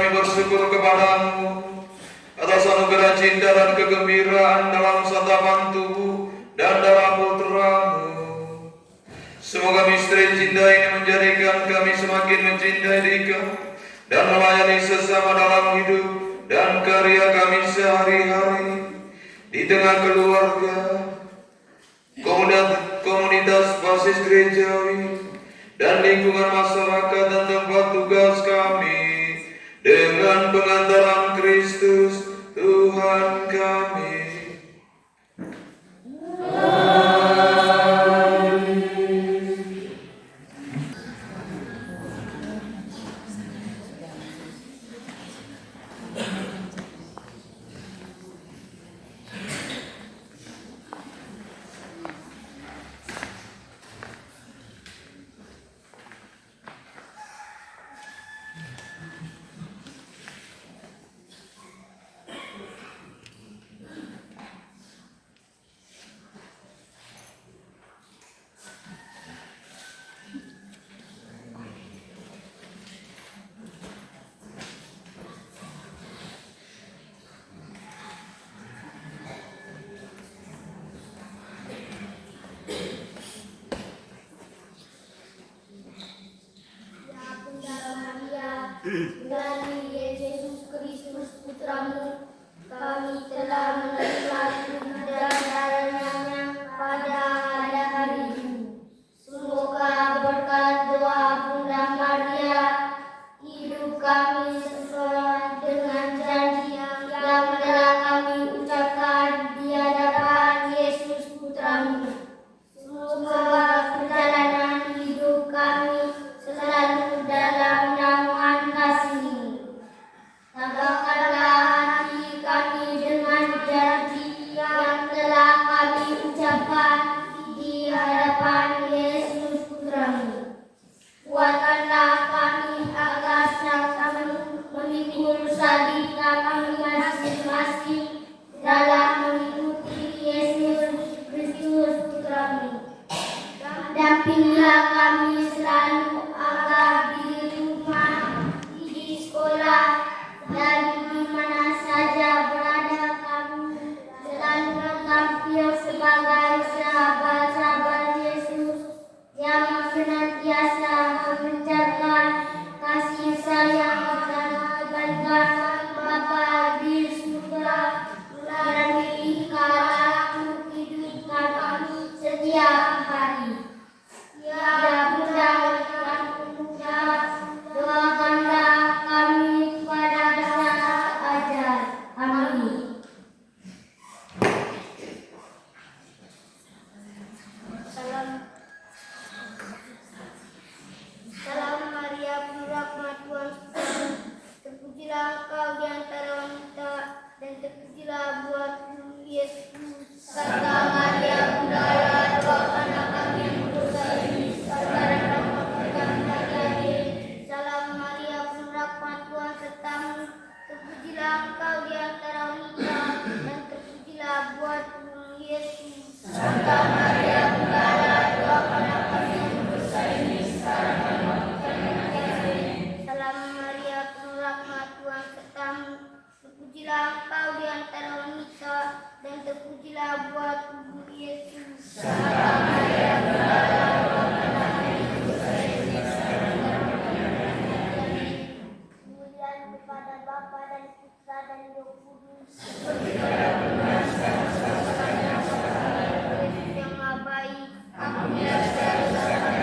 Speaker 2: kami bersyukur kepadamu atas anugerah cinta dan kegembiraan dalam santapan tubuh dan darah putra-Mu. Semoga misteri cinta ini menjadikan kami semakin mencintai Dikau dan melayani sesama dalam hidup dan karya kami sehari-hari di tengah keluarga, komunitas basis gerejawi, dan lingkungan masyarakat dan tempat tugas kami, dengan pengantaran Kristus Tuhan kami.
Speaker 7: Dari Yesus Kristus Putramu, kami telah menerima tubuh dan darahnya pada hari ini. Semoga berkat doa Bunda Maria, hidup kami sesuai dengan janji yang telah kami ucapkan di hadapan Yesus Putramu. Semoga perjalanan hidup kami selalu dalam naungan kasih-Mu. Tabahkanlah hati kami dengan janji yang telah kami ucapkan di hadapan Yesus Putramu. Kuatkanlah kami agar kami memikul salib kami masing-masing dalam mengikuti Yesus Kristus Putramu. Dampingilah kami selalu agar di rumah, di sekolah, dan di mana saja berada kami selalu tampil sebagai sahabat-sahabat Yesus yang senantiasa memancarkan kasih sayang dan kebaikan Bapa di surga melalui karya kehidupan kami setiap hari. Ya Bunda yang pemuda, doakanlah kami pada saat ajar. Amin. Salam Maria, penuh rahmat Tuhan sertamu. Terpujilah Engkau di antara wanita, dan terpujilah buah-Mu Yesus. Santa Maria, Bunda Allah, doakanlah kami yang berdosa ini sekarang dan waktu kami mati. Amin. Salam Maria, penuh rahmat Tuhan sertamu. Terpujilah Engkau di antara wanita, dan terpujilah buah-Mu Yesus. Santa Maria, Bunda Allah, doakanlah kami yang berdosa ini sekarang dan waktu kami mati. Amin. Salam Maria, penuh rahmat Tuhan sertamu. Terpujilah Engkau di antara wanita, dan terpujilah buah tubuh Yesus. Santa Maria, Bunda Allah, doakanlah kami yang berdosa ini sekarang dan waktu kami mati. Amin. Kemuliaan kepada Bapa dan Putra dan Roh Kudus. Seperti pada mulanya, sekarang, Yesus yang Maha Baik. Ampunilah segala dosa kami.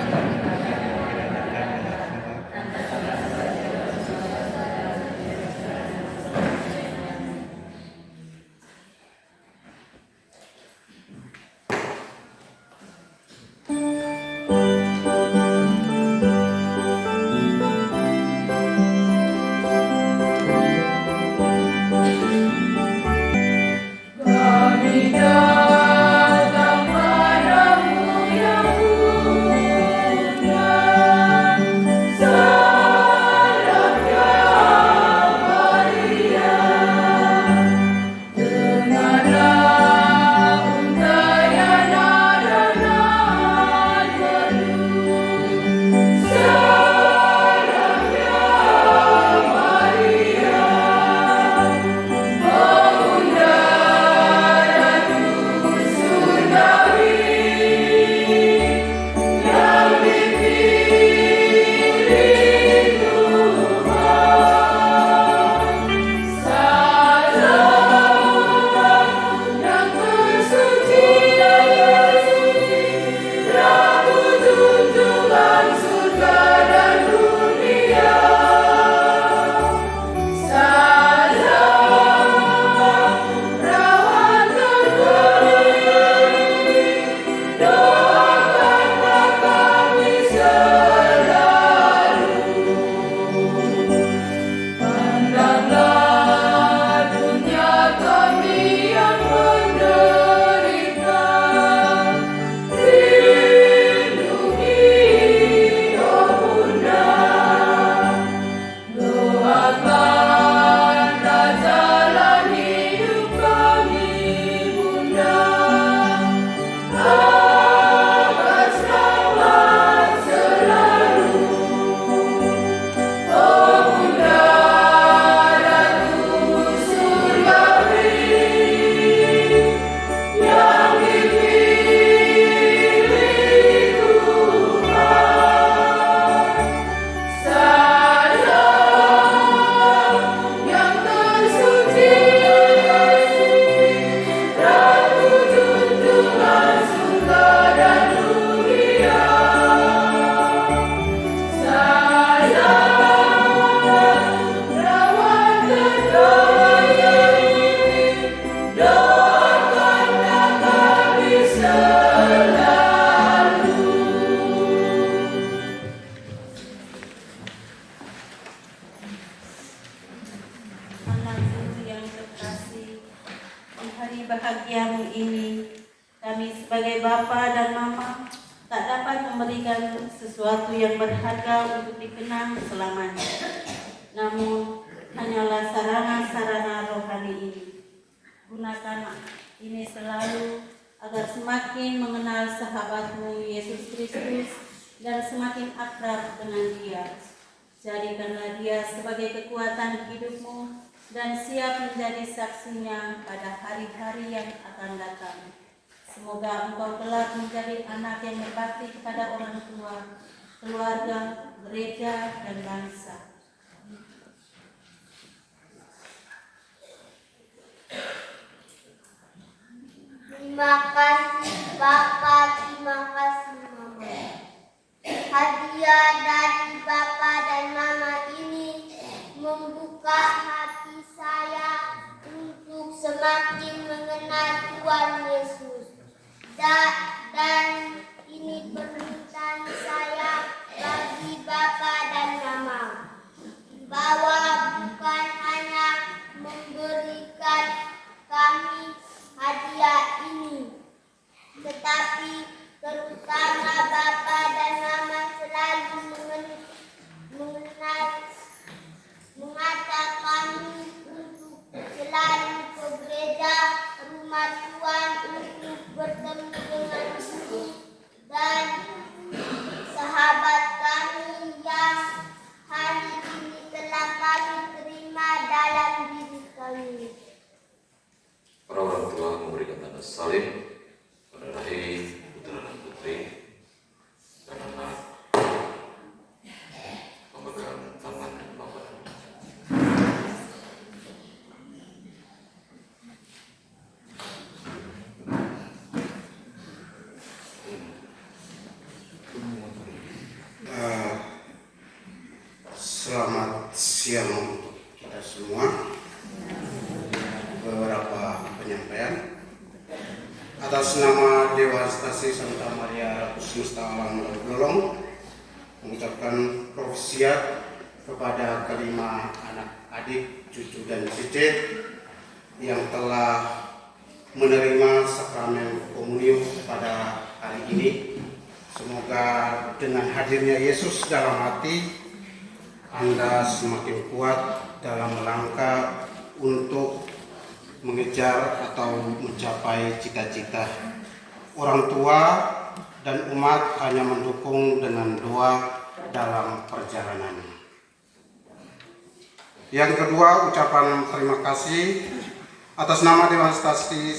Speaker 8: bahagiamu ini. Kami sebagai bapa dan mama tak dapat memberikan sesuatu yang berharga untuk dikenang selamanya. Namun, hanyalah sarana-sarana rohani ini. Gunakan ini selalu agar semakin mengenal sahabatmu Yesus Kristus dan semakin akrab dengan Dia. Jadikanlah Dia sebagai kekuatan hidupmu dan siap menjadi saksinya pada hari-hari yang akan datang. Semoga engkau kelak menjadi anak yang berbakti kepada orang tua, keluarga, gereja, dan bangsa.
Speaker 7: Terima kasih Bapak, terima kasih Mama. Hadiah dari Bapak dan Mama ini membuka hati saya untuk semakin mengenal Tuhan Yesus. Dan ini permintaan saya bagi Bapak dan Mama, bahwa bukan hanya memberikan kami hadiah ini, tetapi terutama Bapak dan Mama selalu mengajak kami untuk selalu ke gereja rumah Tuhan untuk bertemu dengan Guru dan sahabat kami yang hari ini telah kami terima dalam diri kami.
Speaker 2: Para orang tua memberikan tanda salib pada rahim putra dan putri, dan anak memegang tangan Bapak.
Speaker 5: Selamat siang untuk kita semua. Beberapa penyampaian atas nama Dewa Stasi Santa Maria Ratu Semesta Alam Blolong, mengucapkan profesiat kepada kelima anak adik, cucu dan cicit yang telah menerima sakramen komunium pada hari ini. Semoga dengan hadirnya Yesus dalam hati Anda semakin kuat dalam melangkah untuk mengejar atau mencapai cita-cita. Orang tua dan umat hanya mendukung dengan doa dalam perjalanan. Yang kedua, ucapan terima kasih atas nama Dewan Stasi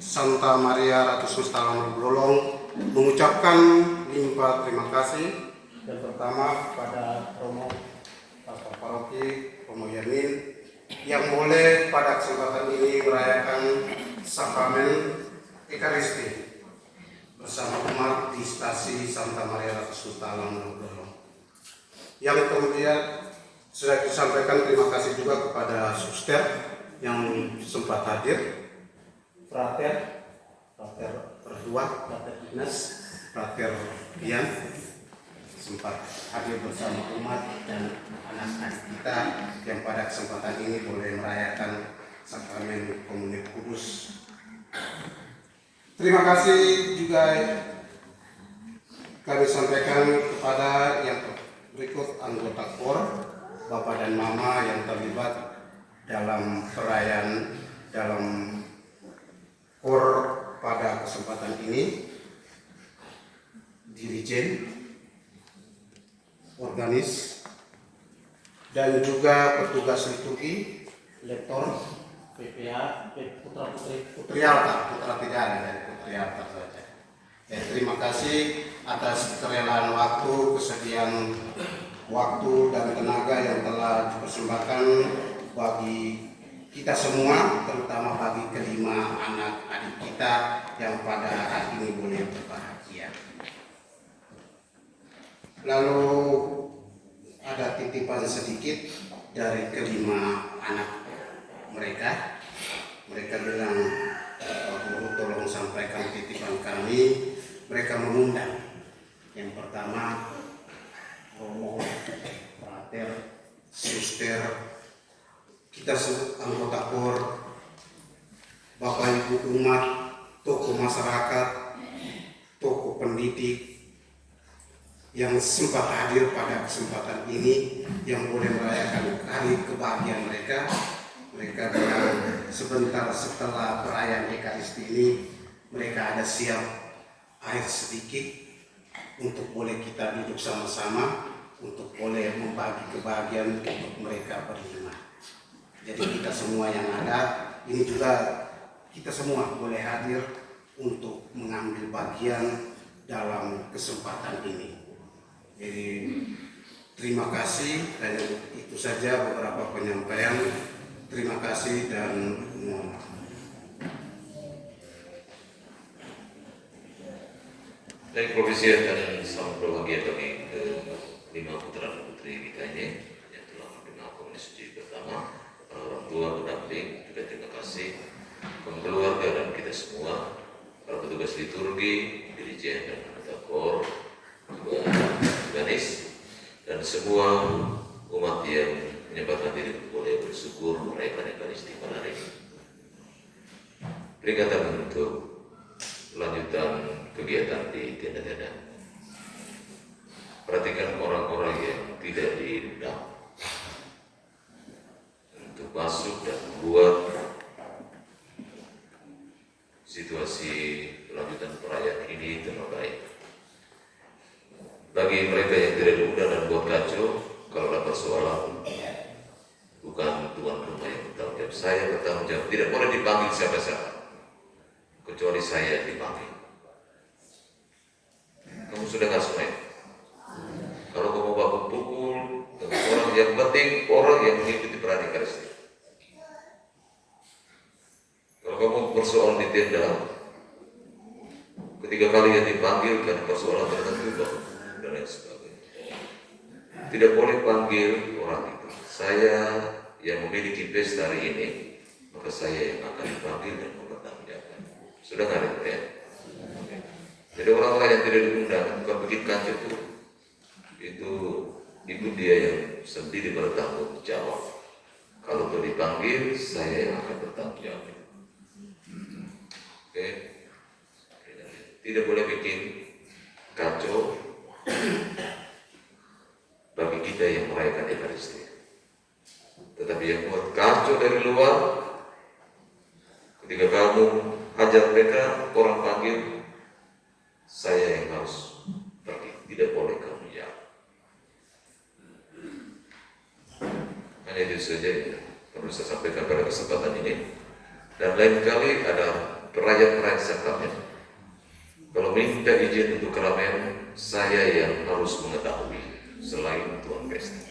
Speaker 5: Santa Maria Ratu Semesta Alam Blolong, mengucapkan limpah terima kasih yang pertama kepada Romo Pastor Paroki Romo Yermin yang boleh pada kesempatan ini merayakan sakramen Ekaristi bersama umat di Stasi Santa Maria Ratu Semesta Alam Blolong. Yang kemudian sudah disampaikan terima kasih juga kepada suster yang sempat hadir, frater berdua, frater Ignas, frater Bian, sempat hadir bersama umat dan anak-anak kita yang pada kesempatan ini boleh merayakan sakramen komunion kudus. Terima kasih juga kami sampaikan kepada yang berikut anggota KOR, Bapak dan Mama yang terlibat dalam perayaan dalam KOR pada kesempatan ini, dirijen, organis, dan juga petugas liturgi, lektor, PPA, Putri Alta saja. Terima kasih atas kerelaan waktu, kesediaan waktu dan tenaga yang telah dipersembahkan bagi kita semua, terutama bagi kelima anak adik kita yang pada hari ini boleh berbahagia. Lalu ada titipan sedikit dari kelima anak mereka. Mereka bilang, Pak Guru tolong sampaikan titipan kami. Mereka mengundang. Yang pertama, Romo, frater, suster, kita anggota KOR, Bapak Ibu umat, tokoh masyarakat, tokoh pendidik yang sempat hadir pada kesempatan ini, yang boleh merayakan hari kebahagiaan mereka. Mereka bilang sebentar setelah perayaan Ekaristi ini, mereka ada siap air sedikit untuk boleh kita duduk sama-sama, untuk boleh membagi kebahagiaan untuk mereka berlima. Jadi kita semua yang ada, ini juga kita semua boleh hadir untuk mengambil bagian dalam kesempatan ini. Jadi terima kasih, dan itu saja beberapa penyampaian. Terima kasih dan mohon maaf.
Speaker 2: Baik, Profesi dan selamat berbahagia bagi kelima putra dan putri kita ini yang telah menerima komunitas suci pertama, para orang tua, pendamping, juga terima kasih keluarga dan kita semua, para petugas liturgi, dirijen dan anggota KOR, juga organis, dan semua umat yang menyempatkan diri untuk boleh bersyukur merayakan Ekaristi pada hari ini. Peringatan untuk lanjutan kegiatan di tenda-tenda. Perhatikan orang-orang yang tidak diundang untuk masuk dan membuat situasi lanjutan perayaan ini terbaik. Bagi mereka yang tidak diundang dan buat kacau, kalau ada persoalan, bukan tuan rumah yang bertanggung jawab. Saya bertanggung jawab. Tidak boleh dipanggil siapa-siapa, kecuali saya dipanggil. Kamu sudah nggak semua? Kalau kamu baku pukul orang, yang penting orang yang mengikuti perayaan Ekaristi. Kalau kamu persoalan di tenda, ketika kalian dipanggil karena persoalan tertentu dan lain sebagainya, tidak boleh panggil orang itu. Saya yang memiliki pesta hari ini, maka saya yang akan dipanggil dan mempertanggungjawabkan. Sudah nggak ya? Jadi orang-orang yang tidak diundang bukan bikin kacau itu dia yang sendiri bertanggung jawab. Kalau itu dipanggil, saya yang akan bertanggung jawab. Oke? Tidak boleh bikin kacau bagi kita yang merayakan Ekaristi. Tetapi yang buat kacau dari luar, ketika kamu hajar mereka, orang panggil, saya yang harus pergi. Tidak boleh kamu jawab. Hanya itu saja yang perlu saya sampaikan pada kesempatan ini. Dan lain kali ada perayaan-perayaan sakramen. Kalau minta izin untuk keramaian, saya yang harus mengetahui selain Tuan Pesta.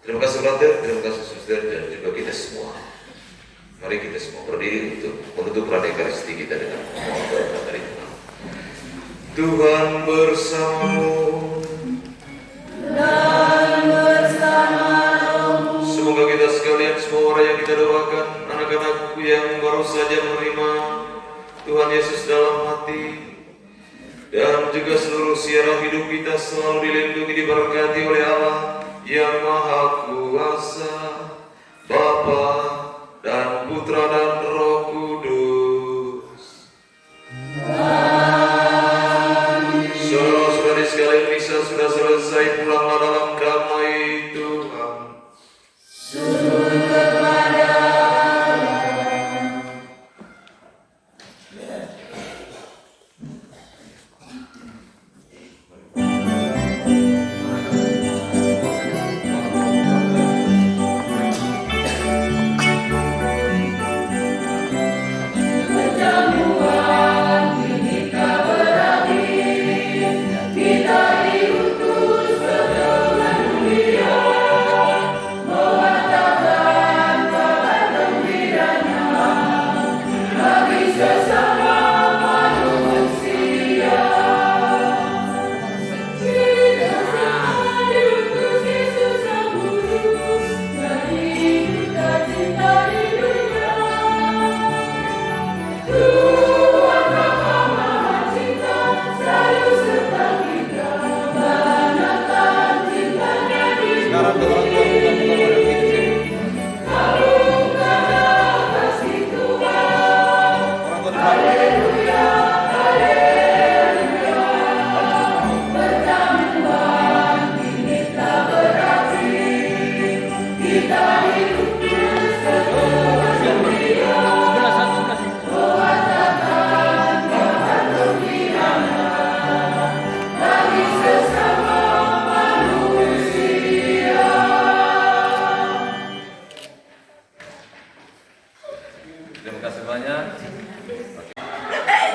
Speaker 2: Terima kasih brother, terima kasih suster, dan juga kita semua. Mari kita semua berdiri untuk menutup perayaan Ekaristi kita dengan doa dari Tuhan. Tuhan bersamamu dan bersamamu. Semoga kita sekalian, semua orang yang kita doakan, anak-anakku yang baru saja menerima Tuhan Yesus dalam hati, dan juga seluruh siara hidup kita selalu dilindungi, diberkati oleh Allah yang Maha Kuasa, Bapa dan Putra dan Roh Kudus. Saudara-saudari sekalian, misa sudah selesai, pulanglah dalam damai Tuhan.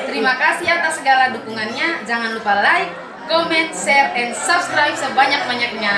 Speaker 6: Terima kasih atas segala dukungannya. Jangan lupa like, comment, share, and subscribe sebanyak-banyaknya.